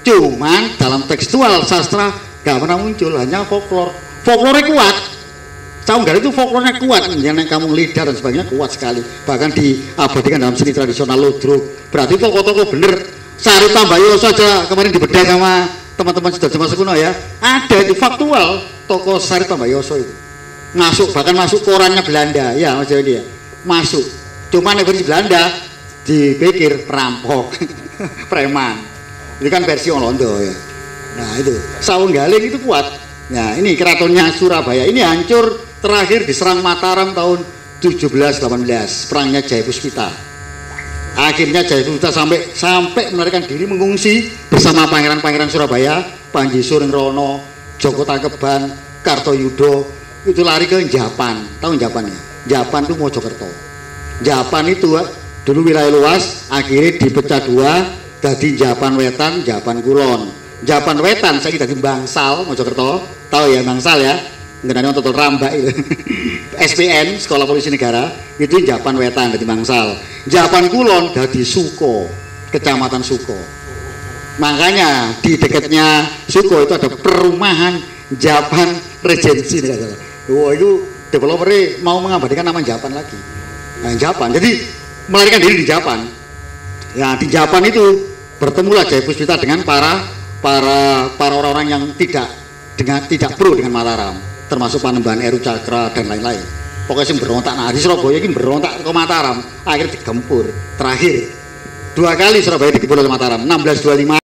Cuman dalam tekstual sastra gak pernah muncul, hanya folklore. Folklore kuat. Sawunggaling itu folklornya kuat, yang kampung lidah dan sebagainya kuat sekali. Bahkan diabadikan dalam seni tradisional Ludruk. Berarti tokoh-tokoh bener. Sari Tambayoso saja kemarin dibedah sama teman-teman sudah masa kuno ya. Ada itu faktual tokoh Sari Tambayoso itu. Masuk bahkan masuk korannya Belanda, ya Mas Jody ya. Masuk. Cuman versi Belanda dipikir perampok, preman. Ini kan versi Olondo ya. Nah itu Sawunggaling itu kuat. Nah ini keratonnya Surabaya ini hancur terakhir diserang Mataram tahun 1718, perangnya Jaya Puspita. Akhirnya Jaya Puspita sampai melarikan diri mengungsi bersama pangeran-pangeran Surabaya, Panji Surengrono, Joko Tangkeban, Kartoyudo itu lari ke Japan. Tahu Japan ya? Japan itu Mojokerto. Japan itu dulu wilayah luas, akhirnya dipecah dua, jadi Japan Wetan, Japan Kulon. Japan Wetan saya kita di Bangsal Mojokerto, tahu ya Bangsal ya? Nggak ada Rambak itu. SPN Sekolah Polisi Negara itu Japan Wetan dari Bangsal. Japan Kulon dari Suko, Kecamatan Suko. Makanya di dekatnya Suko itu ada perumahan Japan Regency. Wah itu developernya mau mengabadikan nama Japan lagi. Nah, Japan. Jadi melarikan diri di Japan. Ya di Japan itu bertemulah Jaya Puspita dengan para orang-orang yang tidak pro dengan Mataram, termasuk Panembahan Eru Cakra dan lain-lain. Pokoknya sih berontak. Nah di Surabaya ini berontak ke Mataram, akhirnya digempur. Terakhir 2 kali Surabaya digempur oleh Mataram. 1625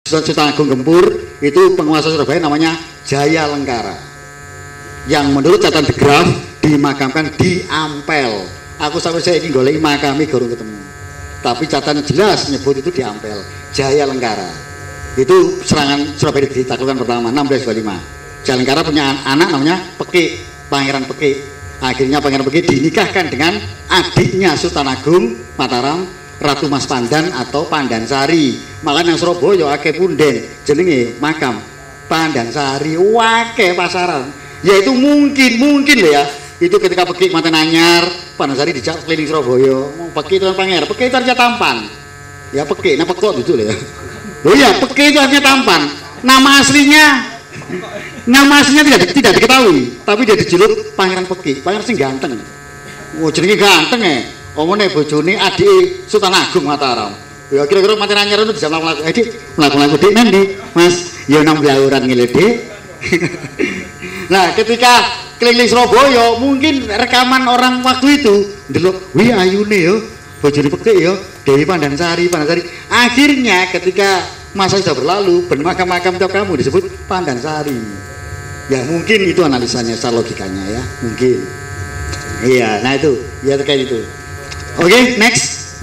Sultan Agung gempur, itu penguasa Surabaya namanya Jaya Lengkara, yang menurut catatan The Graph dimakamkan di Ampel. Aku sampai saya ingin golek makami gorong ketemu, tapi catatan jelas nyebut itu di Ampel, Jaya Lengkara. Itu serangan Surabaya ditaklukkan pertama 1625. Jaya Lengkara punya anak namanya Peki, Pangeran Peki. Akhirnya Pangeran Peki dinikahkan dengan adiknya Sultan Agung Mataram, Ratu Mas Pandan atau Pandansari. Makanya Surabaya akeh punden jenenge makam Pandansari, wake pasaran. Yaitu mungkin loh ya. Itu ketika Peki Manten Anyar, Pandansari dijak keliling Surabaya. Peki itu kan Pangeran, Peki itu artinya tampan. Ya Peki, nah pekot itu loh ya. Oh iya, Peki itu artinya tampan. Nama aslinya tidak diketahui, tapi dia dijuluk Pangeran Peki, pangeran sing ganteng. Oh jenenge ganteng ya. Omone bojone adik Sultan Agung Mataram. Ya kira-kira Manten Anyar itu bisa melakukan Dik nanti, Mas. Ya nang blauran ngene Dik. Nah, ketika keliling Surabaya, mungkin rekaman orang waktu itu ndelok, "Wi ayune yo, bojone Peki yo, Dewi Pandansari." Akhirnya ketika masa sudah berlalu, makam-makam tiap kamu disebut Pandansari. Ya mungkin itu analisanya secara logikanya ya, mungkin. Iya, nah itu, ya terkait itu. Oke, next.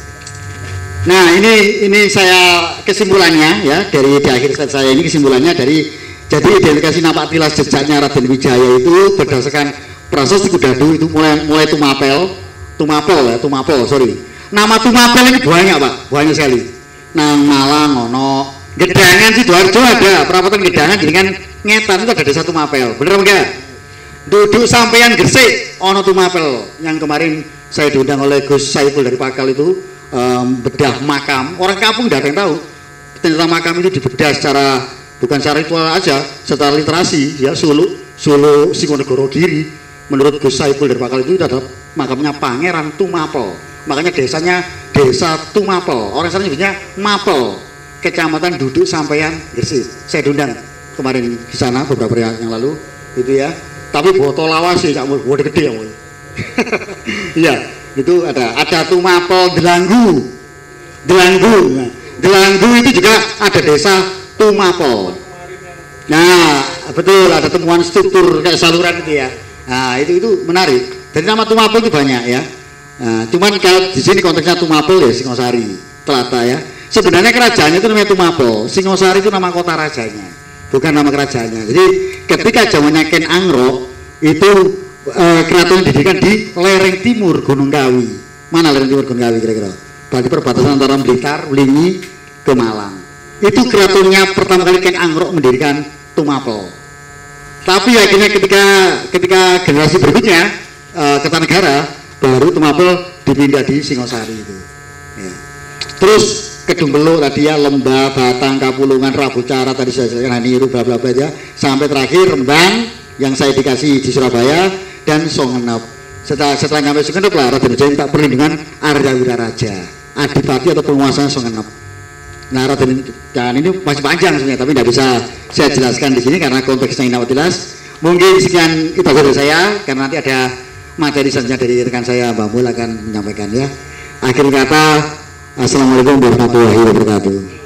Nah, ini saya kesimpulannya ya dari di akhir slide saya ini kesimpulannya dari jadi identifikasi napak tilas jejaknya Raden Wijaya itu berdasarkan prasasti Kudadu itu mulai Tumapel, sorry. Nama Tumapel ini banyak Pak, banyak sekali. Nang Malang, ono Gedangan Sidoarjo ada, perapatan Gedangan dengan Ngetan itu ada desa Tumapel, bener enggak? Duduk sampean Gresik, ono Tumapel yang kemarin saya diundang oleh Gus Saiful dari Pakal itu bedah makam. Orang kampung tidak ada yang tahu ternyata makam itu dibedah bukan secara ritual aja, secara literasi ya. Sulu Sikonegoro Giri menurut Gus Saiful dari Pakal itu adalah makamnya Pangeran Tumapel. Makanya desanya Desa Tumapel. Orang sana nyebutnya Mapel, Kecamatan Duduk Sampean Gresik. Saya diundang kemarin di sana beberapa hari yang lalu itu ya. Tapi botol lawas sih, gak mau gede ya. Iya. Itu ada Tumapel Delanggu. Nah, Delanggu itu juga ada desa Tumapel. Nah, betul, ada temuan struktur kayak saluran itu ya. Nah, itu menarik. Jadi nama Tumapel itu banyak ya. Nah, cuman kalau di sini konteksnya Tumapel ya Singosari, Telata ya. Sebenarnya kerajaannya itu namanya Tumapel. Singosari itu nama kota rajanya, bukan nama kerajaannya. Jadi ketika zamannya Ken Angrok itu keraton didirikan di lereng timur Gunung Kawi. Mana lereng timur Gunung Kawi kira-kira? Berarti perbatasan antara Blitar, Lingi ke Malang. Itu keratonnya pertama kali Ken Angrok mendirikan Tumapel. Tapi akhirnya ketika generasi berikutnya Kertanegara baru Tumapel dipindah di Singosari itu. Ya. Terus Kedung Beluk tadi ya, Lembah, Batang, Kapulungan, Rabu Cara tadi saya jelaskan, Haniru, bla bla bla ya, sampai terakhir Rembang yang saya dikasih di Surabaya dan Songenep. Setelah sampai Songenep lah Raden Wijaya minta perlindungan Arya Wiraraja, adipati atau penguasa Songenep. Nah, dan ini masih panjang sebenarnya, tapi tidak bisa saya jelaskan di sini karena konteksnya ini jelas. Mungkin sekian itu dari saya, karena nanti ada materi selanjutnya dari rekan saya Mbak Mul akan menyampaikan ya. Akhir kata, Assalamualaikum warahmatullahi wabarakatuh.